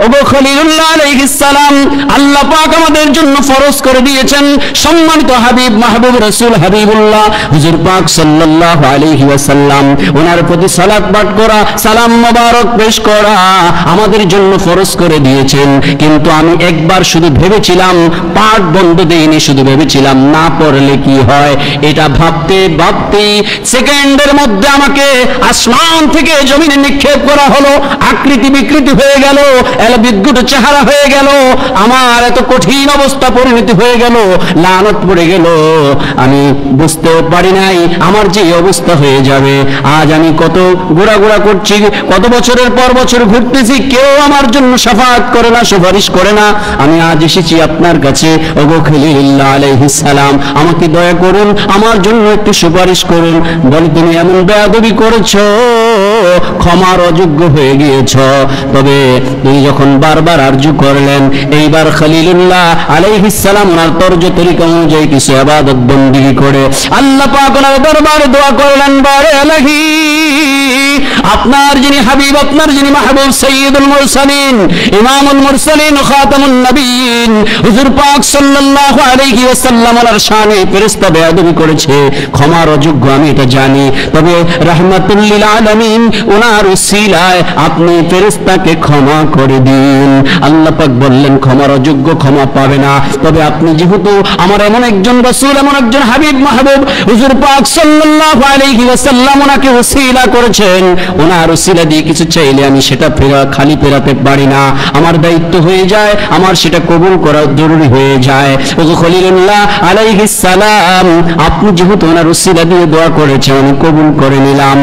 ওগো খলিলুল্লাহ আলাইহিস সালাম, আল্লাহ পাক আমাদের জন্য ফরজ করে দিয়েছেন, সম্মানিত হাবিব মাহবুব রাসূল হাবিবুল্লাহ হুজুর পাক সাল্লাল্লাহু আলাইহি ওয়াসাল্লাম ওনার প্রতি সালাত পাঠ করা, সালাম মোবারক পেশ করা আমাদের জন্য ফরজ করে দিয়েছেন। কিন্তু আমি একবার শুধু ভেবেছিলাম, পাঠ বন্ধ দেইনি, শুধু ভেবেছিলাম না পড়লে কি হয়। এটা ভাবতে ভাবতেই সেকেন্ডের মধ্যে আমাকে আসমান থেকে জমিনে নিক্ষেপ করা হলো, আকৃতি বিকৃতি হয়ে গেল, এলো বিদ্যুৎ চেহারা হয়ে গেল, আমার এত কঠিন অবস্থা পরিণতি হয়ে গেল, লানত পড়ে গেল। আমি বুঝতেও পারি নাই আমার যে অবস্থা হয়ে যাবে। আজ আমি কত ঘোরাঘোরা করছি, কত বছরের পর বছর ঘুরতেছি, কেউ আমার জন্য শাফাআত করে না, সুপারিশ করে না। আমি আজ এসেছি আপনার কাছে, ওগো খলিলুল্লাহ আলাইহিস সালাম, আমাকে দয়া করুন, আমার জন্য একটু সুপারিশ করুন। বলে, তুমি এমন বেয়াদবি করেছো, ক্ষমার অযোগ্য হয়ে গিয়েছ। তবে তিনি যখন বারবার আরজু করলেন, এইবার খলিলুল্লাহ আলাইহিস সালাম ওনার তর্জ তরিকা অনুযায়ী কিছু ইবাদত বন্দেগী করে আল্লাহ পাক ওনার দরবারে দোয়া করলেন, বারে ইলাহি, আপনার যিনি হাবিব, আপনার যিনি মাহবুব, সাইয়্যিদুল মুরসালিন, ইমামুল মুরসালিন, খাতামুন নবিয়্যিন হুজুর পাক সাল্লাল্লাহু আলাইহি ওয়াসাল্লাম ওনার শানে ফেরেশতা বেয়াদবি করেছে, ক্ষমার অযোগ্য আমি এটা জানি। তবে রাহমাতুল লিল আলামিন ওনার উসিলায় আপনি ফেরেশতাকে ক্ষমা করে দিন। আল্লাহ পাক বললেন, ক্ষমার অযোগ্য ক্ষমা পাবে না, তবে আপনি যেহেতু আমার এমন একজন রাসূল, এমন একজন হাবিব মাহবুব হুজুর পাক সাল্লাল্লাহু আলাইহি ওয়াসাল্লাম ওনাকে উসিলা করেছেন, ওনার উসিলা দিয়ে কিছু চাইলে আমি সেটা খালি ফেরাতে পারি না, আমার দায়িত্ব হয়ে যায়, আমার সেটা কবুল করা জরুরি হয়ে যায়। ওগো খলিলুল্লাহ আলাইহিস সালাম, আপনি যেহেতু ওনার উসিলা দিয়ে দোয়া করেছেন, আমি কবুল করে নিলাম।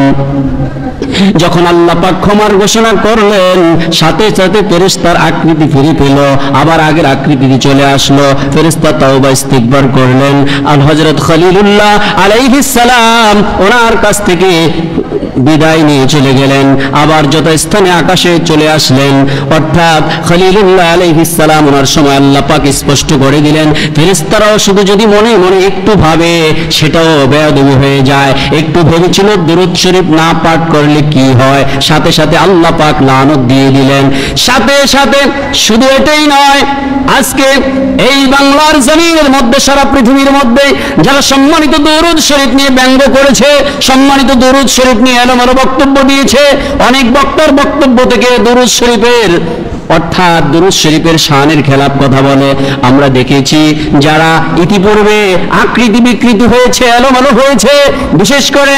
যখন আল্লাহ পাক ক্ষমার ঘোষণা করলেন, সাথে সাথে ফেরেশতার আকৃতি ফিরে পেল, আবার আগের আকৃতিতে চলে আসলো। ফেরেশতা তওবা ইস্তিগফার করলেন, আর হযরত খলিলুল্লাহ আলাইহিস সালাম ওনার কাছ থেকে বিদায় নিয়ে চলে গেলেন, আবার যথাস্থানে আকাশে চলে আসলেন। অর্থাৎ খলিলুল্লাহ আলাইহিস সালাম ওনার সময় আল্লাহ পাক স্পষ্ট করে দিলেন, ফেরেশতারাও শুধু যদি মনে মনে একটু ভাবে, সেটাও বেয়াদবি হয়ে যায়। একটু ভেবেছিল দুরূদ শরীফ না পাঠ করলে কি হয়, সাথে সাথে আল্লাহ পাক লানত দিয়ে দিলেন। সাথে সাথে শুধু এটাই নয়, আজকে এই বাংলার জমিনের মধ্যে, সারা পৃথিবীর মধ্যে যারা সম্মানিত দুরূদ শরীফ নিয়ে ব্যঙ্গ করেছে, সম্মানিত দুরূদ শরীফ নিয়ে এলোমেলো বক্তব্য দিয়েছে, অনেক বক্তার বক্তব্য থেকে দুরূদ শরীফের অর্থাৎ দুরূদ শরীফের শানের খেলাফ কথা বলে আমরা দেখেছি। যারা ইতিপূর্বে আকৃতি বিকৃতি হয়েছে, এলোমেলো হয়েছে, বিশেষ করে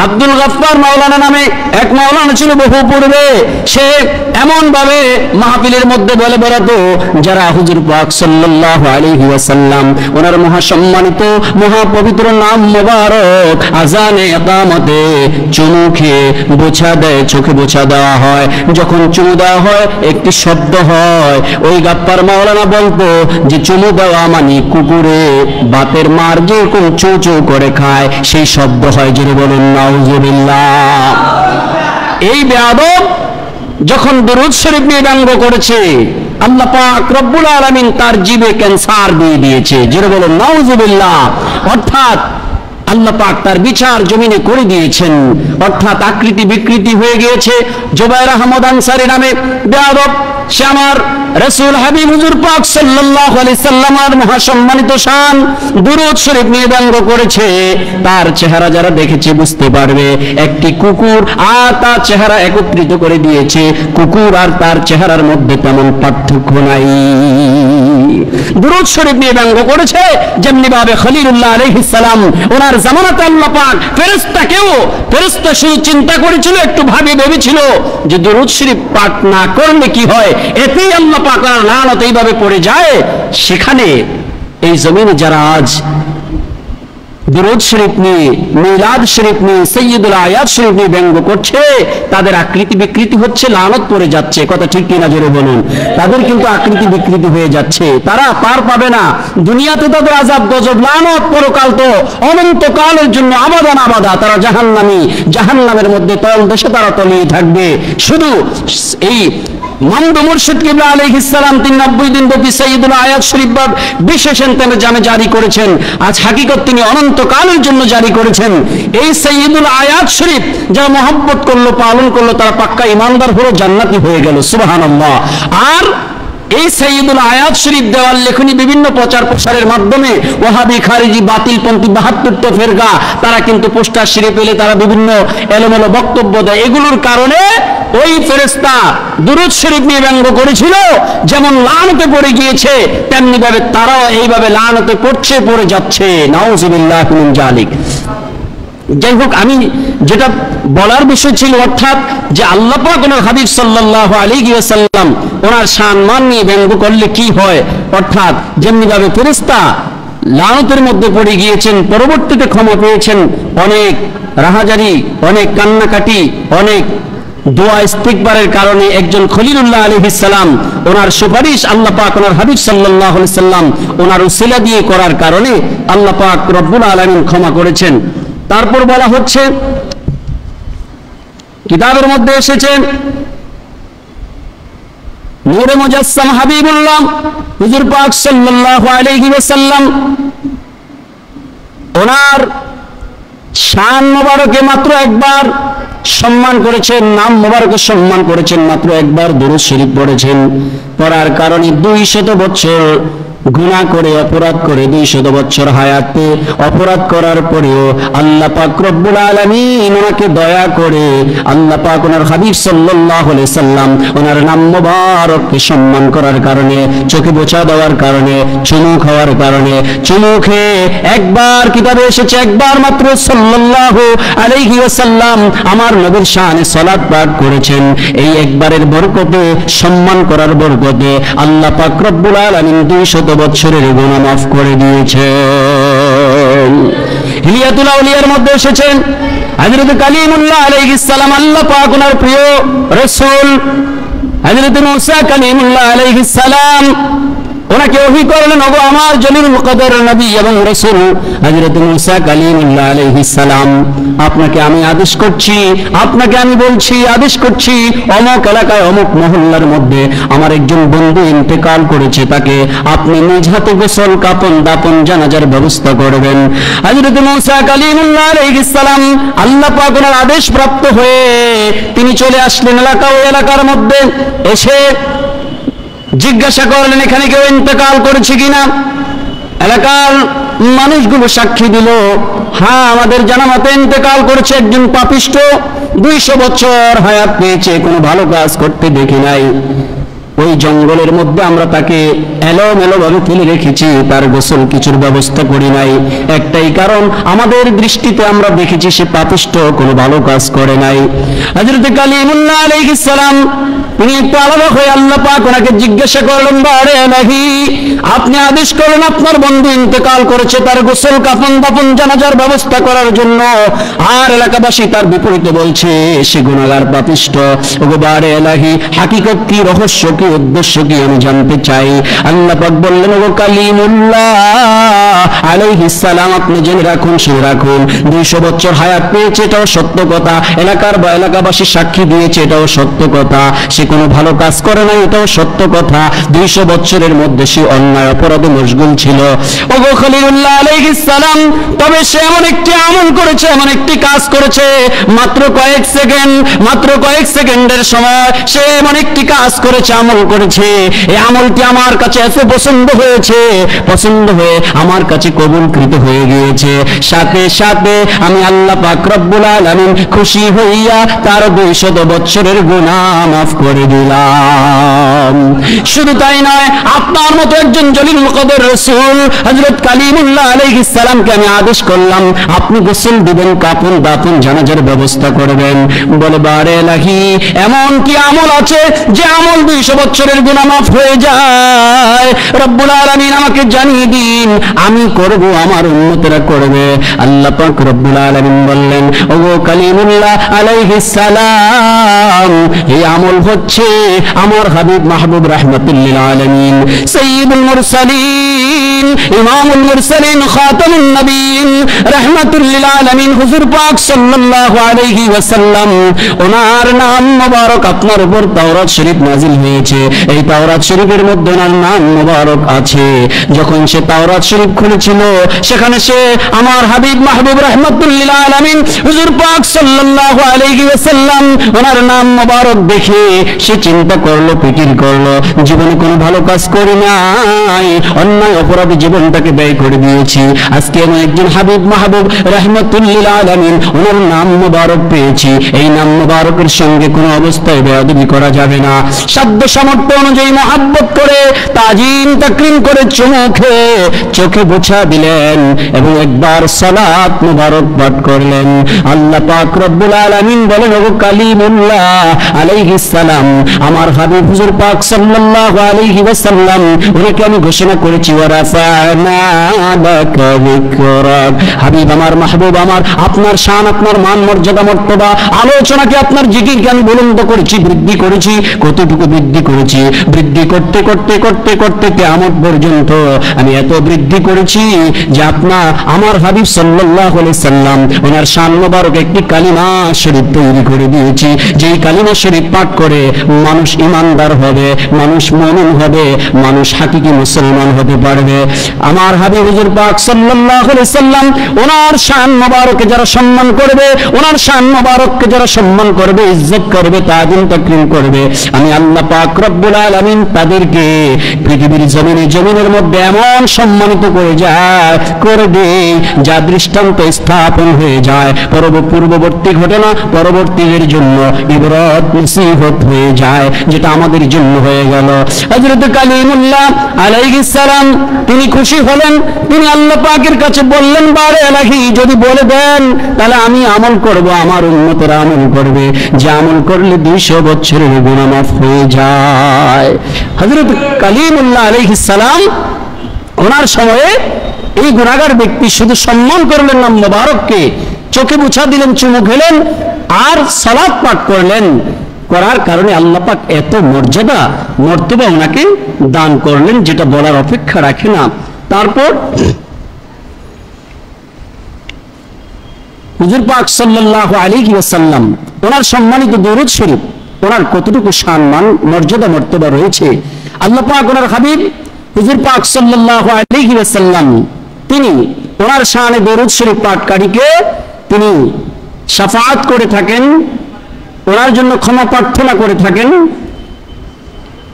আব্দুল গফফার মাওলানা নামে এক মাওলানা ছিল বহু পূর্বে। সে এমন ভাবে মাহফিলের মধ্যে বলে বেড়াতো, যারা হুজুর পাক সাল্লাল্লাহু আলাইহি ওয়াসাল্লাম ওনার মহাসম্মানিত মহাপবিত্র নাম মোবারক আজানে ইকামতে চুমু খেয়ে বোঝা দেয়, চোখে বোঝা দেওয়া হয়, যখন চুমু দেওয়া হয় একটি শব্দ হয়, ওই গাপ্পার মাওলানা বলতো যে চুমু দেওয়া মানে কুকুরে বাতের মার যে কোন চু চু করে খায় সেই শব্দ হয়। জোরে বলুন নাউজুবিল্লাহ। এই বেয়াদব যখন দুরূদ শরীফ নিয়ে ব্যঙ্গ করেছে, আল্লাহ পাক রব্বুল আলামিন তার জিভে ক্যান্সার দিয়ে দিয়েছে। জোরে বলুন নাউজুবিল্লাহ। অর্থাৎ আল্লাহ পাক তার বিচার জমিনে করে দিয়েছেন, অর্থাৎ আকৃতি বিকৃতি হয়ে গিয়েছে। জুবায়ের আহমদ আনসারী নামে বেয়াদব, সে আমার রাসূল হাবিব হুজুর পাক সাল্লাল্লাহু আলাইহি সাল্লামের মহাসম্মানিত শান দুরূদ শরীফ নিয়ে ব্যঙ্গ করেছে। তার চেহারা যারা দেখেছে বুঝতে পারবে, একটি কুকুর আর তার চেহারা একত্রিত করে দিয়েছে। কুকুর আর তার চেহারার মধ্যে তেমন পার্থক্য নাই। দুরূদ শরীফ নিয়ে ব্যঙ্গ করেছে, যেমনি ভাবে খলিলুল্লাহ আলাইহিস সালাম ওনার জামানাতে আল্লাহ পাক ফেরেশতা শুধু চিন্তা করেছিল, একটু ভেবেছিল যে দুরূদ শরীফ পাঠ না করলে কি হয়, এতেই আল্লাহ পাক লানত এইভাবে পড়ে যায়। সেখানে এই জমিনে যারা আজ দুরূদ শরীফ নিয়ে, মিলাদ শরীফ নিয়ে, সাইয়্যিদুল আয়াত শরীফ নিয়ে ব্যঙ্গ করছে, তাদের আকৃতি বিকৃতি হচ্ছে, লানত পড়ে যাচ্ছে। কথা ঠিক কিনা জোরে বলুন? তাদের কিন্তু আকৃতি বিকৃতি হয়ে যাচ্ছে, তারা পার পাবে না। দুনিয়াতে তাদের আযাব গজব লানত, পরকাল তো অনন্তকালের জন্য আবাদান আবাদা তারা জাহান্নামী, জাহান্নামের মধ্যে তল দেশে তারা তলিয়ে থাকবে। শুধু এই মামদু মুর্শিদ কিবলা আলাইহিস সালাম 90 দিন ব্যাপী সাইয়্যিদুল আয়াত শরীফ বা বিশেষ জামে জারি করেছেন। আজ হাকিকত তিনি অনন্তকালের জন্য জারি করেছেন। এই সাইয়্যিদুল আয়াত শরীফ যারা মহব্বত করলো, পালন করলো, তারা পাক্কা ঈমানদার হলো, জান্নাতি হয়ে গেল। সুবহানাল্লাহ। আর এই সাইয়্যিদুল আয়াত শরীফ দেওয়াল লেখনী বিভিন্ন প্রচার প্রসারের মাধ্যমে ওয়াহাবি, খারিজি, বাতিলপন্থী 72টা ফেরকা তারা কিন্তু পোস্টার শরীফ পেলে তারা বিভিন্ন এলোমেলো বক্তব্য দেয়। এগুলোর কারণে ওই ফেরেশতা দুরূদ শরীফ নিয়ে ব্যঙ্গ করেছিল, যেমন লানতে পড়ে গিয়েছে, তেমনি ভাবে তারাও এইভাবে লানতে পড়ে যাচ্ছে। নাউযুবিল্লাহি মিন যালিক। যাই হোক, আমি যেটা বলার বিষয় ছিল, অর্থাৎ যে আল্লাহ পাক ওনার হাবিব সাল্লাল্লাহু আলাইহি ওয়াসাল্লাম ওনার সম্মান নিয়ে ব্যঙ্গ করলে কি হয়, অর্থাৎ যেমনি ভাবে ফেরেশতা লানতের মধ্যে পড়ে গিয়েছেন, পরবর্তীতে ক্ষমা পেয়েছেন, অনেক রাহাজারি, অনেক কান্নাকাটি, অনেক দোয়া ইস্তিগফারের কারণে একজন খলিলুল্লাহ আলাইহিস সালাম ওনার সুপারিশ আল্লাহ পাক ওনার হাবিব সাল্লাল্লাহু আলাইহি সাল্লাম ওনার উসিলা দিয়ে করার কারণে আল্লাহ পাক রব্বুল আলামিন ক্ষমা করেছেন। তারপর বলা হচ্ছে, কিতাবের মধ্যে এসেছে নূরে মুজাসসাম হাবিবুল্লাহ হুজুর পাক সাল্লাল্লাহু আলাইহি ওয়াসাল্লাম ওনার শান মোবারকে মাত্র একবার সম্মান করেছেন, নাম মোবারকে সম্মান করেছেন, মাত্র একবার দুরূদ শরীফ পড়েছেন। পড়ার কারণে 200 বছর গুনাহ করে, অপরাধ করে, 200 বছর হায়াতে অপরাধ করার পরেও আল্লাহ পাক রব্বুল আলামিন ওনাকে দয়া করে আল্লাহ পাক ওনার হাবিব সাল্লাল্লাহু আলাইহি সাল্লাম ওনার নাম মোবারককে সম্মান করার কারণে, চোখে বোঝা দেওয়ার কারণে, চুমু খাওয়ার কারণে, চুমু খেয়ে একবার কিতাবে এসেছে একবার মাত্র সাল্লাল্লাহু আলাইহি ওয়াসাল্লাম আমার নবীর শানে সালাত পাঠ করেছেন। এই একবারের বরকতে, সম্মান করার বরকতে আল্লাহ পাক রব্বুল আলামিন 200 বছরের গুনাহ মাফ করে দিয়েছেন। হিলিয়াতুল আউলিয়ার মধ্যে এসেছেন হযরত কালিমুল্লাহ আলাইহিস সালাম, আল্লাহ পাক ওনার প্রিয় রাসূল হযরত মুসা কালিমুল্লাহ আলাইহিস সালাম ওনাকে ওহী করলেন, ওগো আমার জলিলুল কদর নবী এবং রাসূল হযরত মুসা কালিমুল্লাহ আলাইহিস সালাম, আপনাকে আমি আদেশ করছি, আপনাকে আমি বলছি, আদেশ করছি, অমুক এলাকায় অমুক মহল্লার মধ্যে আমার একজন বন্ধু ইন্তেকাল করেছে, তাকে আপনি নিজ হাতে গোসল, কাফন, দাফন, জানাজার ব্যবস্থা করবেন। হযরত মুসা কালিমুল্লাহ আলাইহিস সালাম আল্লাহ পাক ওনার আদেশ প্রাপ্ত হয়ে তিনি চলে আসলেন ওই এলাকার মধ্যে। এসে জিজ্ঞাসা করলেন এখানে কেউ ইন্তেকাল করেছে কিনা। এলাকার মানুষগুলো সাক্ষী দিল, হ্যাঁ আমাদের জানা মতে ইন্তেকাল করেছে একজন পাপিষ্ঠ, 200 বছর হায়াত পেয়েছে, কোনো ভালো কাজ করতে দেখি নাই। ওই জঙ্গলের মধ্যে আমরা তাকে এলোমেলো ভাবে ফেলে রেখেছি, তার গোসল কিছুর ব্যবস্থা করি নাই। একটাই কারণ, আমাদের দৃষ্টিতে আমরা দেখেছি সে পাপিষ্ঠ, কোনো ভালো কাজ করে নাই। হযরত কালিমুল্লাহ আলাইহিস সালাম তিনি একটু আলাদা হয়ে আল্লাহ পাক ওনাকে জিজ্ঞাসা করলেন, বারে ইলাহি, আপনি আদেশ করেন আপনার বন্ধু ইন্তেকাল করেছে, তার গোসল কাফন দাফন জানাজার ব্যবস্থা করার জন্য, আর এলাকাবাসী তার বিপরীতে বলছে সে গুনাহগার পাপিষ্ঠ। ওগো বারে ইলাহি, হাকিকত কি, রহস্য কি, উদ্দেশ্য কি আমি জানতে চাই। আল্লাহ পাক বললেন, ওগো কালিমুল্লাহ আলাইহিস সালাম, আপনি জেনে রাখুন, শুনে রাখুন, 200 বছর হায়াত পেয়েছে, এটাও সত্য কথা, এলাকাবাসী সাক্ষী দিয়েছে, এটাও সত্য কথা, সে কোনো ভালো কাজ করে নাই, এটাও সত্য কথা। 200 বছরের মধ্যে সে অন্যায় অপরাধে মশগুল ছিল। ওগো খলিলুল্লাহ আলাইহিস সালাম, তবে সে এমন একটি আমল করেছে, এমন একটি কাজ করেছে, মাত্র কয়েক সেকেন্ডের সময় সে এমন একটি কাজ করেছে, আমল করেছে, এই আমলটি আমার কাছে এত পছন্দ হয়ে আমার কাছে কবুলকৃত হয়ে গিয়েছে। সাথে সাথে আমি আল্লাহ পাক রব্বুল আলামিন খুশি হইয়া তার 200 বছরের গুনাহ মাফ করে দিলাম। শুধু তাই নয়, আপনার মতো একজন জলিলুল কদর রাসূল হযরত কালিমুল্লাহ আলাইহিস সালামকে আমি আদেশ করলাম, আপনি গোসল দিবেন, কাফন দাফন জানাজার ব্যবস্থা করবেন। বলে, বারে ইলাহি, এমন কি আমল আছে যে আমল 200 বছরের গুনাহ মাফ হয়ে যায়? রব্বুল আলামিন আমাকে জানিয়ে দিন, আমি করব, আমার উম্মতেরা করবে। আল্লাহ পাক রব্বুল আলামিন বললেন, ওগো কালিমুল্লাহ আলাইহিস সালাম, এই আমল হচ্ছে আমার হাবিব মাহবুব রাহমাতুল লিল আলামিন, সাইয়্যিদুল মুরসালিন, ইমামুল মুরসালিন, খাতামুন নবিয়্যিন, রাহমাতুল লিল আলামিন হুজুর পাক সাল্লাল্লাহু আলাইহি ওয়াসাল্লাম, ওনার নাম মোবারক আপনার উপর তাওরাত শরীফ নাজিল হয়েছে। এই তাওরাত শরীফের মধ্যে ওনার নাম মোবারক আছে। যখন সে তাওরাত শরীফ খুলেছিল, সেখানে সে আমার হাবিব মাহবুব রাহমাতুল লিল আলামিন হুজুর পাক সাল্লাল্লাহু আলাইহি ওয়াসাল্লাম ওনার নাম মোবারক দেখে সে চিন্তা করলো, ফিকির করলো, জীবনে কোনো ভালো কাজ করি নাই, অন্যায় অপরাধে জীবনটাকে ব্যয় করে দিয়েছি, আজকে আমি একজন হাবিব মাহবুব রাহমাতুল লিল আলামিন ওনার নাম মোবারক পেয়েছি, এই নাম মোবারকের সঙ্গে কোনো অবস্থায় বেয়াদবি করা যাবে না। সাধ্য সামর্থ্য অনুযায়ী মহাব্বত করে, তাজিম তাকরিম করে, চোখে বোঝা দিলেন এবং একবার সালাত মুবারক পাঠ করলেন। আল্লাহ পাক রব্বুল আলামিন বলেন, ওগো কালিমুল্লাহ আলাইহিস সালাম, আমার হাবিব হুজুর পাক সাল্লাল্লাহু আলাইহি ওয়াসাল্লাম ওনাকে আমি ঘোষণা করেছি, ওয়া রাফা'না লাকা যিকরাক, হাবিব আমার, মাহবুব আমার, আপনার শান, আপনার মান, মর্যাদা, মর্তবা, আলোচনাকে, আপনার জিকিরকে আমি বুলন্দ করেছি, বৃদ্ধি করেছি। কতটুকু বৃদ্ধি করেছি? বৃদ্ধি করতে করতে করতে করতে কিয়ামত পর্যন্ত আমি এত বৃদ্ধি করেছি যে আমার হাবিব সাল্লাল্লাহু আলাইহি সাল্লাম ওনার শান মোবারক একটি কালিমা শরীফ তৈরি করে দিয়েছি, যেই কালিমা শরীফ পাঠ করে মানুষ ইমানদার হবে, মানুষ মুমিন হবে, মানুষ হাকিকি মুসলমান হতে পারবে। আমার হাবিব হুজুর পাক সাল্লাল্লাহু আলাইহি সাল্লাম ওনার শান মোবারককে যারা সম্মান করবে, ওনার শান মোবারককে যারা সম্মান করবে, ইজ্জত করবে, তাজিম তাকরিম করবে, আমি আল্লাহ পাক রব্বুল আলামিন তাদেরকে পৃথিবীর জমিনের মধ্যে এমন সম্মানিত করে দেই যা দৃষ্টান্ত স্থাপন হয়ে যায়, পূর্ববর্তী ঘটনা পরবর্তীদের জন্য ইবরাত নসিহত হয়ে যায়, যেটা আমাদের জন্য হয়ে গেল। হযরত কালিমুল্লাহ আলাইহিস সালাম তিনি খুশি হলেন, তিনি আল্লাহ পাকের কাছে বললেন, বারে ইলাহি, যদি বলে দেন তাহলে আমি আমল করব, আমার উম্মতেরা আমল করবে, যে আমল করলে 200 বছরের গুনাহ মাফ হয়ে যায়। হযরত কালিমুল্লাহ আলাইহিস সালাম ওনার সময়ে এই গুনাহগার ব্যক্তি শুধু সম্মান করলেন না, মোবারককে চোখে মুছা দিলেন, চুমু খেলেন আর সালাত পাঠ করলেন, করার কারণে আল্লাহ পাক এত মর্যাদা ওনাকে দান করলেন, যেটা বলার অপেক্ষা রাখে না। তারপর হুজুর পাক সাল্লাল্লাহু আলাইহি ওয়াসাল্লাম ওনার সম্মানিত দরুদ শরীফ, ওনার কতটুকু সম্মান, মর্যাদা, মর্তবা রয়েছে। আল্লাহ পাক ওনার হাবিব হুজুর পাক সাল্লাল্লাহু আলাইহি ওয়াসাল্লাম তিনি ওনার শানে দরুদ শরীফ পাঠকারীকে তিনি শাফাআত করে থাকেন, ওনার জন্য ক্ষমা প্রার্থনা করে থাকেন।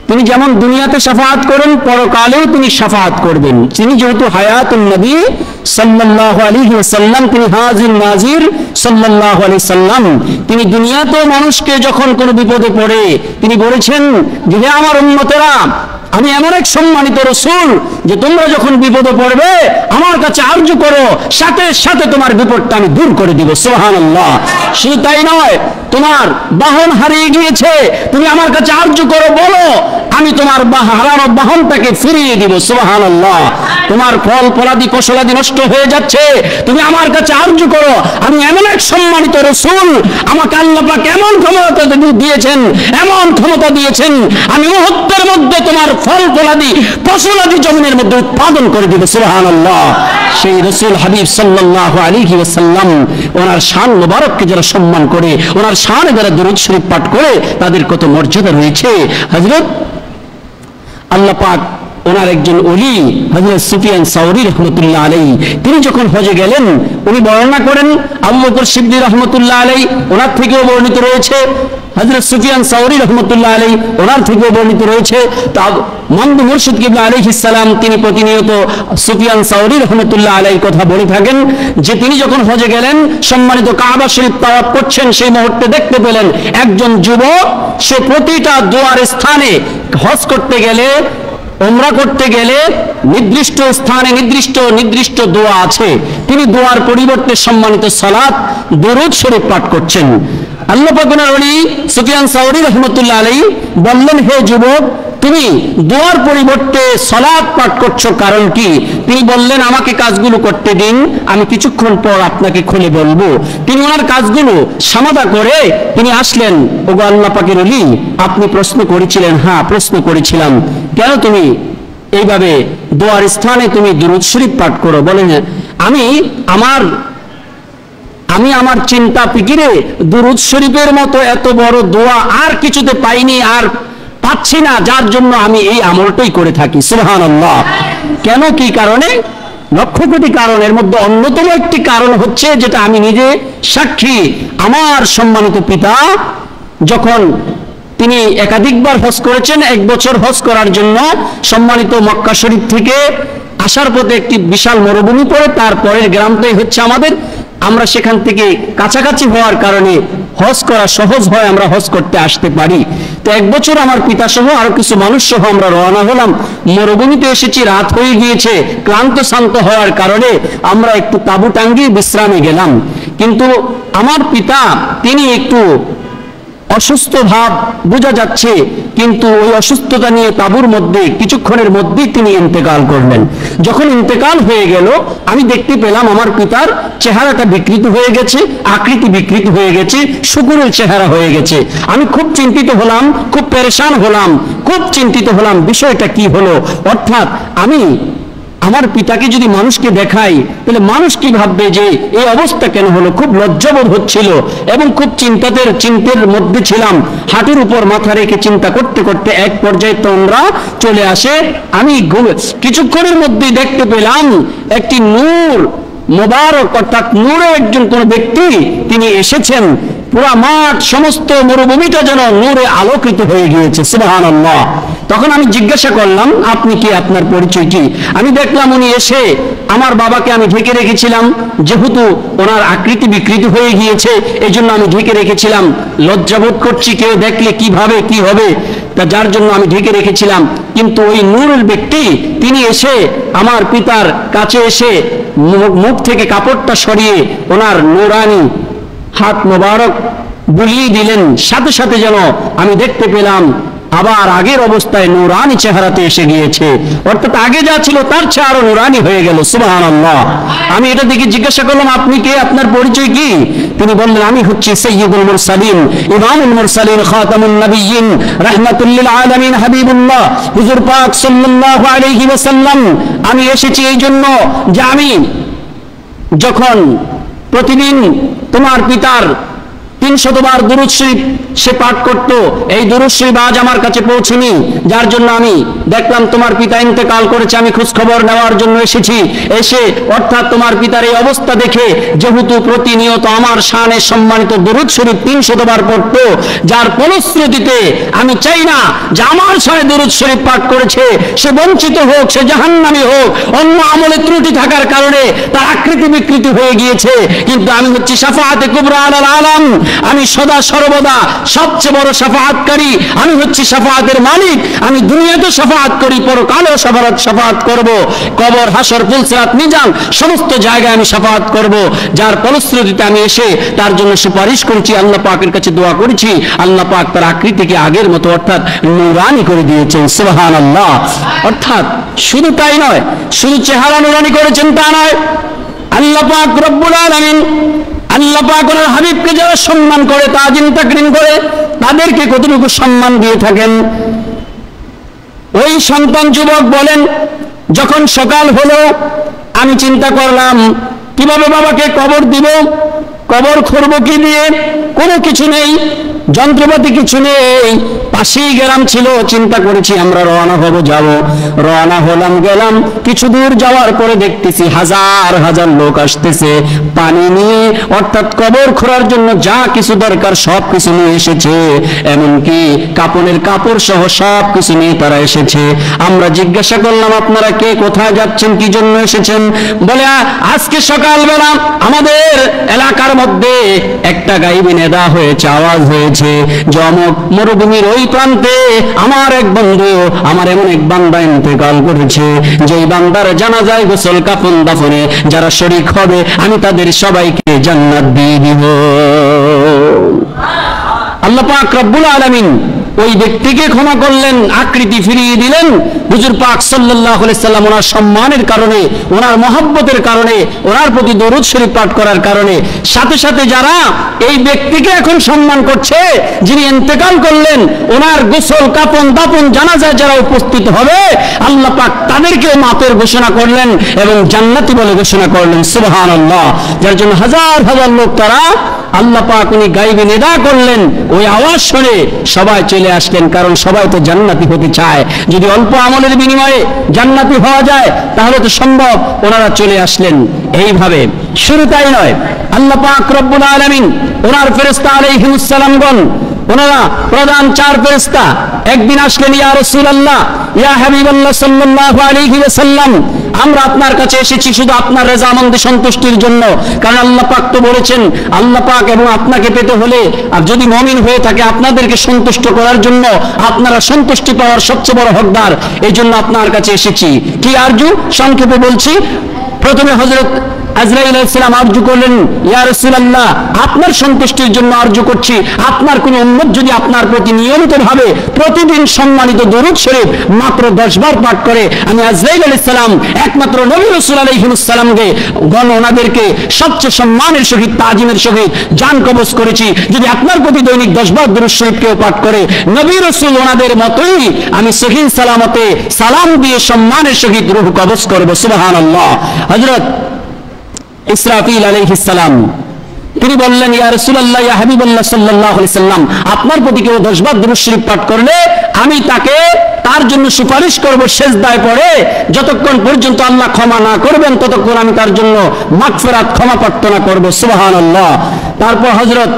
তিনি যেমন দুনিয়াতে শাফাআত করেন, পরকালেও তিনি শাফাআত করবেন। তিনি যেহেতু হায়াতুন নবী সাল্লাল্লাহু আলাইহি ওয়াসাল্লাম, তিনি হাজির নাজির সাল্লাল্লাহু আলাইহি সাল্লাম, তিনি দুনিয়াতেও মানুষকে যখন কোনো বিপদে পড়ে তিনি বলেছেন যে হে আমার উম্মতেরা, আমি এমন এক সম্মানিত রাসূল যে তোমরা যখন বিপদে পড়বে আমার কাছে আরজ করো, সাথে সাথে তোমার বিপদটা আমি দূর করে দিব। সুবহানাল্লাহ। শুধু তাই নয়, তোমার বাহন হারিয়ে গিয়েছে, তুমি আমার কাছে আরজ করো, বলো, আমি তোমার হারানো বাহনটাকে ফিরিয়ে দিব। সুবহানাল্লাহ। তোমার ফল ফলাদি ফসলাদি নষ্ট হয়ে যাচ্ছে, তুমি আমার কাছে আরজ করো, আমি এমন এক সম্মানিত রাসূল, আমাকে আল্লাহ পাক এমন ক্ষমতা দিয়েছেন, এমন ক্ষমতা দিয়েছেন, আমি মুহূর্তের মধ্যে তোমার ফল ফলাদি ফসলাদি জমিনের মধ্যে উৎপাদন করে দিব। সুবহানাল্লাহ। সেই রাসূল হাবিব সাল্লাল্লাহু আলাইহি ওয়াসাল্লাম, ওনার শান মোবারককে যারা সম্মান করে, ওনার শানে যারা দুরূদ শরীফ পাঠ করে, তাদের কত মর্যাদা রয়েছে। হযরত আল্লাহ পাক ওনার একজন ওলি হযরত সুফিয়ান সাওরী রাহমাতুল্লাহ আলাইহি, তিনি যখন হজে গেলেন, উনি বর্ণনা করেন, আবু বকর সিদ্দিক রাহমাতুল্লাহ আলাইহি ওনার থেকেও বর্ণিত রয়েছে, হযরত সুফিয়ান সাওরী রাহমাতুল্লাহ আলাইহি ওনার থেকেও বর্ণিত রয়েছে। তা মন্দ মুর্শিদ কিবলা আলাইহিস সালাম তিনি প্রতিনিয়ত সুফিয়ান সাওরী রাহমাতুল্লাহ আলাইহির কথা বলে থাকেন যে তিনি যখন হজে গেলেন, সম্মানিত কাবা শরীফ তাওয়াফ করছেন, সেই মুহূর্তে দেখতে পেলেন একজন যুবক, সে প্রতিটা দোয়ার স্থানে হজ করতে গেলে, উমরা করতে গেলে নির্দিষ্ট স্থানে নির্দিষ্ট দোয়া আছে, তিনি দোয়ার পরিবর্তে সম্মানিত সালাত দরুদ শরীফ পাঠ করছেন। আল্লাহ পাক ওনার ওলি সুফিয়ান সাওরী রাহমাতুল্লাহ আলাইহি বললেন, হে যুবক, তুমি দোয়ার পরিবর্তে সালাত পাঠ করছো, কারণ কি? তিনি বললেন, আমাকে কাজগুলো করতে দিন, আমি কিছুক্ষণ পর আপনাকে খুলে বলবো। তিনি ওনার কাজগুলো সমাধা করে তিনি আসলেন। ওগো আল্লাহ পাকের ওলি, আপনি প্রশ্ন করেছিলেন? হ্যাঁ, প্রশ্ন করেছিলাম। কেন তুমি এইভাবে দোয়ার স্থানে তুমি দুরূদ শরীফ পাঠ করো? বলেন, আমি আমার চিন্তা ফিকিরে দুরূদ শরীফের মতো এত বড় দোয়া আর কিছুতে পাইনি, আর পাচ্ছি না, যার জন্য আমি এই আমলটাই করে থাকি। সুবহানাল্লাহ। কেন, কি কারণে? লক্ষ কোটি কারণের মধ্যে অন্যতম একটি কারণ হচ্ছে, যেটা আমি নিজে সাক্ষী, আমার সম্মানিত পিতা যখন তিনি একাধিকবার হজ করেছেন, এক বছর হজ করার জন্য সম্মানিত মক্কা শরীফ থেকে আসার পথে একটি বিশাল মরুভূমি পড়ে, তারপরের গ্রামটাই হচ্ছে আমাদের, আমরা সেখান থেকে কাছাকাছি হওয়ার কারণে হজ করা সহজ হয়, আমরা হজ করতে আসতে পারি। তো এক বছর আমার পিতা সহ আরো কিছু মানুষ সহ আমরা রওনা হলাম। মরুভূমিতে এসেছি, রাত হয়ে গিয়েছে, ক্লান্ত শান্ত হওয়ার কারণে আমরা একটু তাঁবু টাঙ্গিয়ে বিশ্রামে গেলাম। কিন্তু আমার পিতা তিনি একটু অসুস্থ ভাব বোঝা যাচ্ছে, কিন্তু ওই অসুস্থতা নিয়ে তাঁবুর মধ্যে কিছুক্ষণের মধ্যেই তিনি ইন্তেকাল করলেন। যখন ইন্তেকাল হয়ে গেল, আমি দেখতে পেলাম আমার পিতার চেহারাটা বিকৃত হয়ে গেছে, আকৃতি বিকৃত হয়ে গেছে, শুকুরের চেহারা হয়ে গেছে। আমি খুব চিন্তিত হলাম, খুব পেরেশান হলাম, খুব চিন্তিত হলাম, বিষয়টা কি হলো। অর্থাৎ আমি আমার পিতাকে যদি মানুষকে দেখাই, তাহলে মানুষ কি ভাববে যে এই অবস্থা কেন হলো? খুব লজ্জাবোধ হচ্ছিল এবং খুব চিন্তার মধ্যে ছিলাম। হাঁটুর উপর মাথা রেখে চিন্তা করতে করতে এক পর্যায়ে তন্দ্রা চলে আসে। আমি কিছুক্ষণের মধ্যেই দেখতে পেলাম একটি নূর মোবারক, অর্থাৎ নূরে একজন কোন ব্যক্তি তিনি এসেছেন। পুরা মাঠ, সমস্ত মরুভূমিটা যেন নূরে আলোকিত হয়ে গিয়েছে। সুবহানাল্লাহ। তখন আমি জিজ্ঞাসা করলাম, আপনি কি, আপনার পরিচয় কি? আমি দেখলাম উনি এসে, আমার বাবাকে আমি ঢেকে রেখেছিলাম, যেহেতু ওনার আকৃতি বিকৃত হয়ে গিয়েছে এই জন্য আমি ঢেকে রেখেছিলাম। লজ্জাবোধ করছি, কেউ দেখলে কিভাবে কি হবে, তা যার জন্য আমি ঢেকে রেখেছিলাম। কিন্তু ওই নূরের ব্যক্তি তিনি এসে আমার পিতার কাছে এসে মুখ থেকে কাপড়টা সরিয়ে ওনার নূরানি হাত মোবারক বুলিয়ে দিলেন। সাথে সাথে যেন আমি দেখতে পেলাম আবার আগের অবস্থায় নূরানি চেহারাতে এসে গিয়েছে, অর্থাৎ আগে যা ছিল তার চেয়ে আরো নূরানি হয়ে গেল। সুবহানাল্লাহ। আমি এটা দেখে জিজ্ঞাসা করলাম, আপনি কে, আপনার পরিচয় কি? তিনি বললেন, আমি হচ্ছি সাইয়্যিদুল মুরসালিন, ইমামুল মুরসালিন, খাতামুন নবিয়্যিন, রাহমাতুল লিল আলামিন, হাবিবুল্লাহ, হুজুর পাক সাল্লাল্লাহু আলাইহি ওয়াসাল্লাম। আমি এসেছি এই জন্য যে আমি যখন প্রতিদিন তোমার পিতার 3 300 বার দুরূদ শরীফ সে পাঠ করত। এই দুরূদ শরীফ আজ আমার কাছে পৌঁছেনি, যার জন্য আমি দেখলাম তোমার পিতা ইন্তেকাল করেছে, আমি খোঁজ খবর নেওয়ার জন্য এসেছি। এসে অর্থাৎ তোমার পিতার এই অবস্থা দেখে যেহেতু প্রতিনিয়ত আমার শানে সম্মানিত দুরূদ শরীফ 300 বার পড়তো, যার ফলশ্রুতিতে আমি চাই না যে আমার শানে দুরূদ শরীফ পাঠ করেছে সে বঞ্চিত হোক, সে জাহান্নামী হোক, অন্য আমলে ত্রুটি থাকার কারণে তার আকৃতি বিকৃতি হয়ে গিয়েছে। কিন্তু আমি হচ্ছি শাফাআতে কুবরা আলাল আলাম, আমি সদা সর্বদা সবচেয়ে বড় শাফাআতকারী, আমি হচ্ছি শাফাআতের মালিক। আমি দুনিয়াতে শাফাআত করি, পরকালেও শাফাআত করব। কবর, হাসর, পুলসিরাত, মিজান সমস্ত জায়গায় আমি শাফাআত করব। যার ফলশ্রুতিতে আমি এসে তার জন্য সুপারিশ করেছি, আল্লাহ পাকের কাছে দোয়া করেছি, আল্লাহ পাক তার আকৃতিকে আগের মতো অর্থাৎ নূরানি করে দিয়েছেন। সুবহানাল্লাহ। অর্থাৎ শুধু তাই নয়, শুধু চেহারা নূরানি করেছেন তা নয়, আল্লাহ পাক রব্বুল আলামিন, আল্লাহ পাক ওনার হাবিবকে যারা সম্মান করে, তাজিম তাকরিম করে, তাদেরকে কতটুকু সম্মান দিয়ে থাকেন। ওই সন্তান যুবক বলেন, যখন সকাল হলো আমি চিন্তা করলাম কিভাবে বাবাকে কবর দিব, কবর খুঁড়ব কি দিয়ে, কোনো কিছু নেই, যন্ত্রপাতি কিছু নেই, পাশেই গ্রাম ছিল, চিন্তা করেছি আমরা রওনা হব, যাব। রওনা হলাম, গেলাম, কিছু দূর যাওয়ার পরে দেখতেছি হাজার হাজার লোক আসতেছে পানি নিয়ে, অর্থাৎ কবর খোঁড়ার জন্য যা কিছু দরকার সব কিছু নিয়ে এসেছে, এমনকি কাপড়ের কাপড় সহ সব কিছু নিয়ে তারা এসেছে। আমরা জিজ্ঞাসা করলাম আপনারা কে, কোথায় যাচ্ছেন, কি জন্য এসেছেন? বলে আজকে সকালবেলা আমাদের এলাকার মধ্যে একটা গাইবি নেদা হয়েছে, আওয়াজ হয়েছে যে অমুক মরুভূমির ওই প্রান্তে আমার এক বন্ধু, আমার এমন এক বান্দা ইন্তেকাল করেছে, যেই বান্দার জানাজায় গোসল কাফন দাফনে যারা শরীক হবে আমি তাদের সবাইকে জান্নাত দিয়ে দিব। আল্লাহ পাক রব্বুল আলামিন ওই ব্যক্তিকে ক্ষমা করলেন, আকৃতি ফিরিয়ে দিলেন। হুজুর পাক সাল্লাল্লাহু আলাইহি সাল্লাম ওনার সম্মানের কারণে, ওনার মহব্বতের কারণে, ওনার প্রতি দরুদ শরীফ পাঠ করার কারণে সাথে সাথে যারা এই ব্যক্তিকে এখন সম্মান করছে, যিনি ইন্তেকাল করলেন, ওনার গোসল কাফন দাফন জানাজায় যারা উপস্থিত হবে আল্লাহ পাক তাদেরকে মাতের ঘোষণা করলেন এবং জান্নাতি বলে ঘোষণা করলেন। সুবহানাল্লাহ। যার জন্য হাজার হাজার লোক তারা আল্লাহ পাক উনি গায়বী নিদা করলেন, ওই আওয়াজ শুনে সবাই চলে আসলেন, কারণ সবাই তো জান্নাতি হতে চায়। যদি অল্প আমলের বিনিময়ে জান্নাতি হওয়া যায় তাহলে তো সম্ভব, ওনারা চলে আসলেন। এইভাবে শুরু তাই নয়, আল্লাহ পাক রব্বুল আলামিন ওনার ফেরেশতা আলাইহিস সালামগণ, ওনারা প্রধান 4 ফেরেশতা একদিন আসলেন, ইয়া রাসূলুল্লাহ, ইয়া হাবিবাল্লাহ সাল্লাল্লাহু আলাইহি ওয়াসাল্লাম, আমরা আপনার কাছে এসেছি শুধু আপনার রাজামন্দি সন্তুষ্টির জন্য, কারণ আল্লাহ পাক তো বলেছেন আল্লাহ পাক এবং আপনাকে পেতে হলে আর যদি মুমিন হয়ে থাকে আপনাদেরকে সন্তুষ্ট করার জন্য, আপনারা সন্তুষ্টি পাওয়ার সবচেয়ে বড় হকদার, এই জন্য আপনার কাছে এসেছি। কি আরজু? সংক্ষেপে বলছি। প্রথমে হযরত আজরাইল আলাইহিস সালাম আরজু করলেন, ইয়া রাসূলুল্লাহ, আপনার সন্তুষ্টির জন্য আরজু করছি, আপনার কোন উম্মত যদি আপনার প্রতি নিয়মিতভাবে প্রতিদিন সম্মানিত দরুদ শরীফ মাত্র 10 বার পাঠ করে, আমি আজরাইল আলাইহিস সালাম একমাত্র নবী রাসূল আলাইহিস সালামকে ওনাদেরকে সবচেয়ে সম্মানের সহিত তাজিমের সহিত জান কবজ করেছি। যদি আপনার প্রতি দৈনিক 10 বার দরুদ শরীফ কেউ পাঠ করে, নবী রাসূল ওনাদের মতোই আমি সহিহ সালামতে সালাম দিয়ে সম্মানের সহিত রূহ কবজ করব। সুবহানাল্লাহ। হযরত ইসরাফিল আলাইহিস সালাম তিনি বললেন, ইয়া রাসূলুল্লাহ, ইয়া হাবিবাল্লাহ সাল্লাল্লাহু আলাইহি সাল্লাম, আপনার প্রতি কেউ 10 বার দরুদ শরীফ পাঠ করলে আমি তাকে তার জন্য সুপারিশ করব সিজদায় পড়ে, যতক্ষণ পর্যন্ত আল্লাহ ক্ষমা না করবেন ততক্ষণ আমি তার জন্য মাগফিরাত, ক্ষমা প্রার্থনা করব। সুবহানাল্লাহ। তারপর হযরত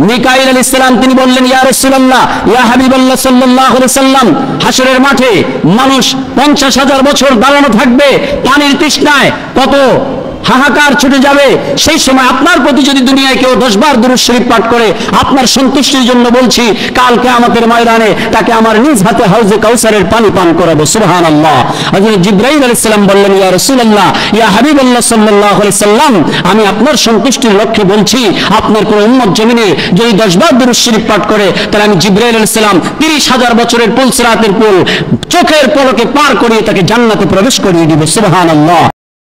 মিকাইল আলাইহিস সালাম তিনি বললেন, ইয়া রাসূলুল্লাহ, ইয়া হাবিবাল্লাহ সাল্লাল্লাহু আলাইহি সাল্লাম, হাসরের মাঠে মানুষ 50,000 বছর দাঁড়ানো থাকবে পানির তৃষ্ণায়, কত হাহাকার ছুটে যাবে, সেই সময় আপনার প্রতি যদি দুনিয়ায় কেউ 10 বার দরুদ শরীফ পাঠ করে, আপনার সন্তুষ্টির জন্য বলছি কাল কিয়ামতের ময়দানে তাকে আমার নিজ হাতে হাউজে কাউসারের পানি পান করাবো। সুবহানাল্লাহ। হযরত জিবরাইল আলাইহিস সালাম বললেন, ইয়া রাসূলুল্লাহ, ইয়া হাবিবাল্লাহ সাল্লাল্লাহু আলাইহি সাল্লাম, আমি আপনার সন্তুষ্টির লক্ষ্যে বলছি, আপনার কোন উম্মত জমিনে যদি 10 বার দরুদ শরীফ পাঠ করে, তাহলে আমি জিবরাইল আলাইহিস সালাম 30,000 বছরের পুল সিরাতের পুল চোখের পলকে পার করিয়ে তাকে জান্নাতে প্রবেশ করিয়ে দিব। সুবহানাল্লাহ।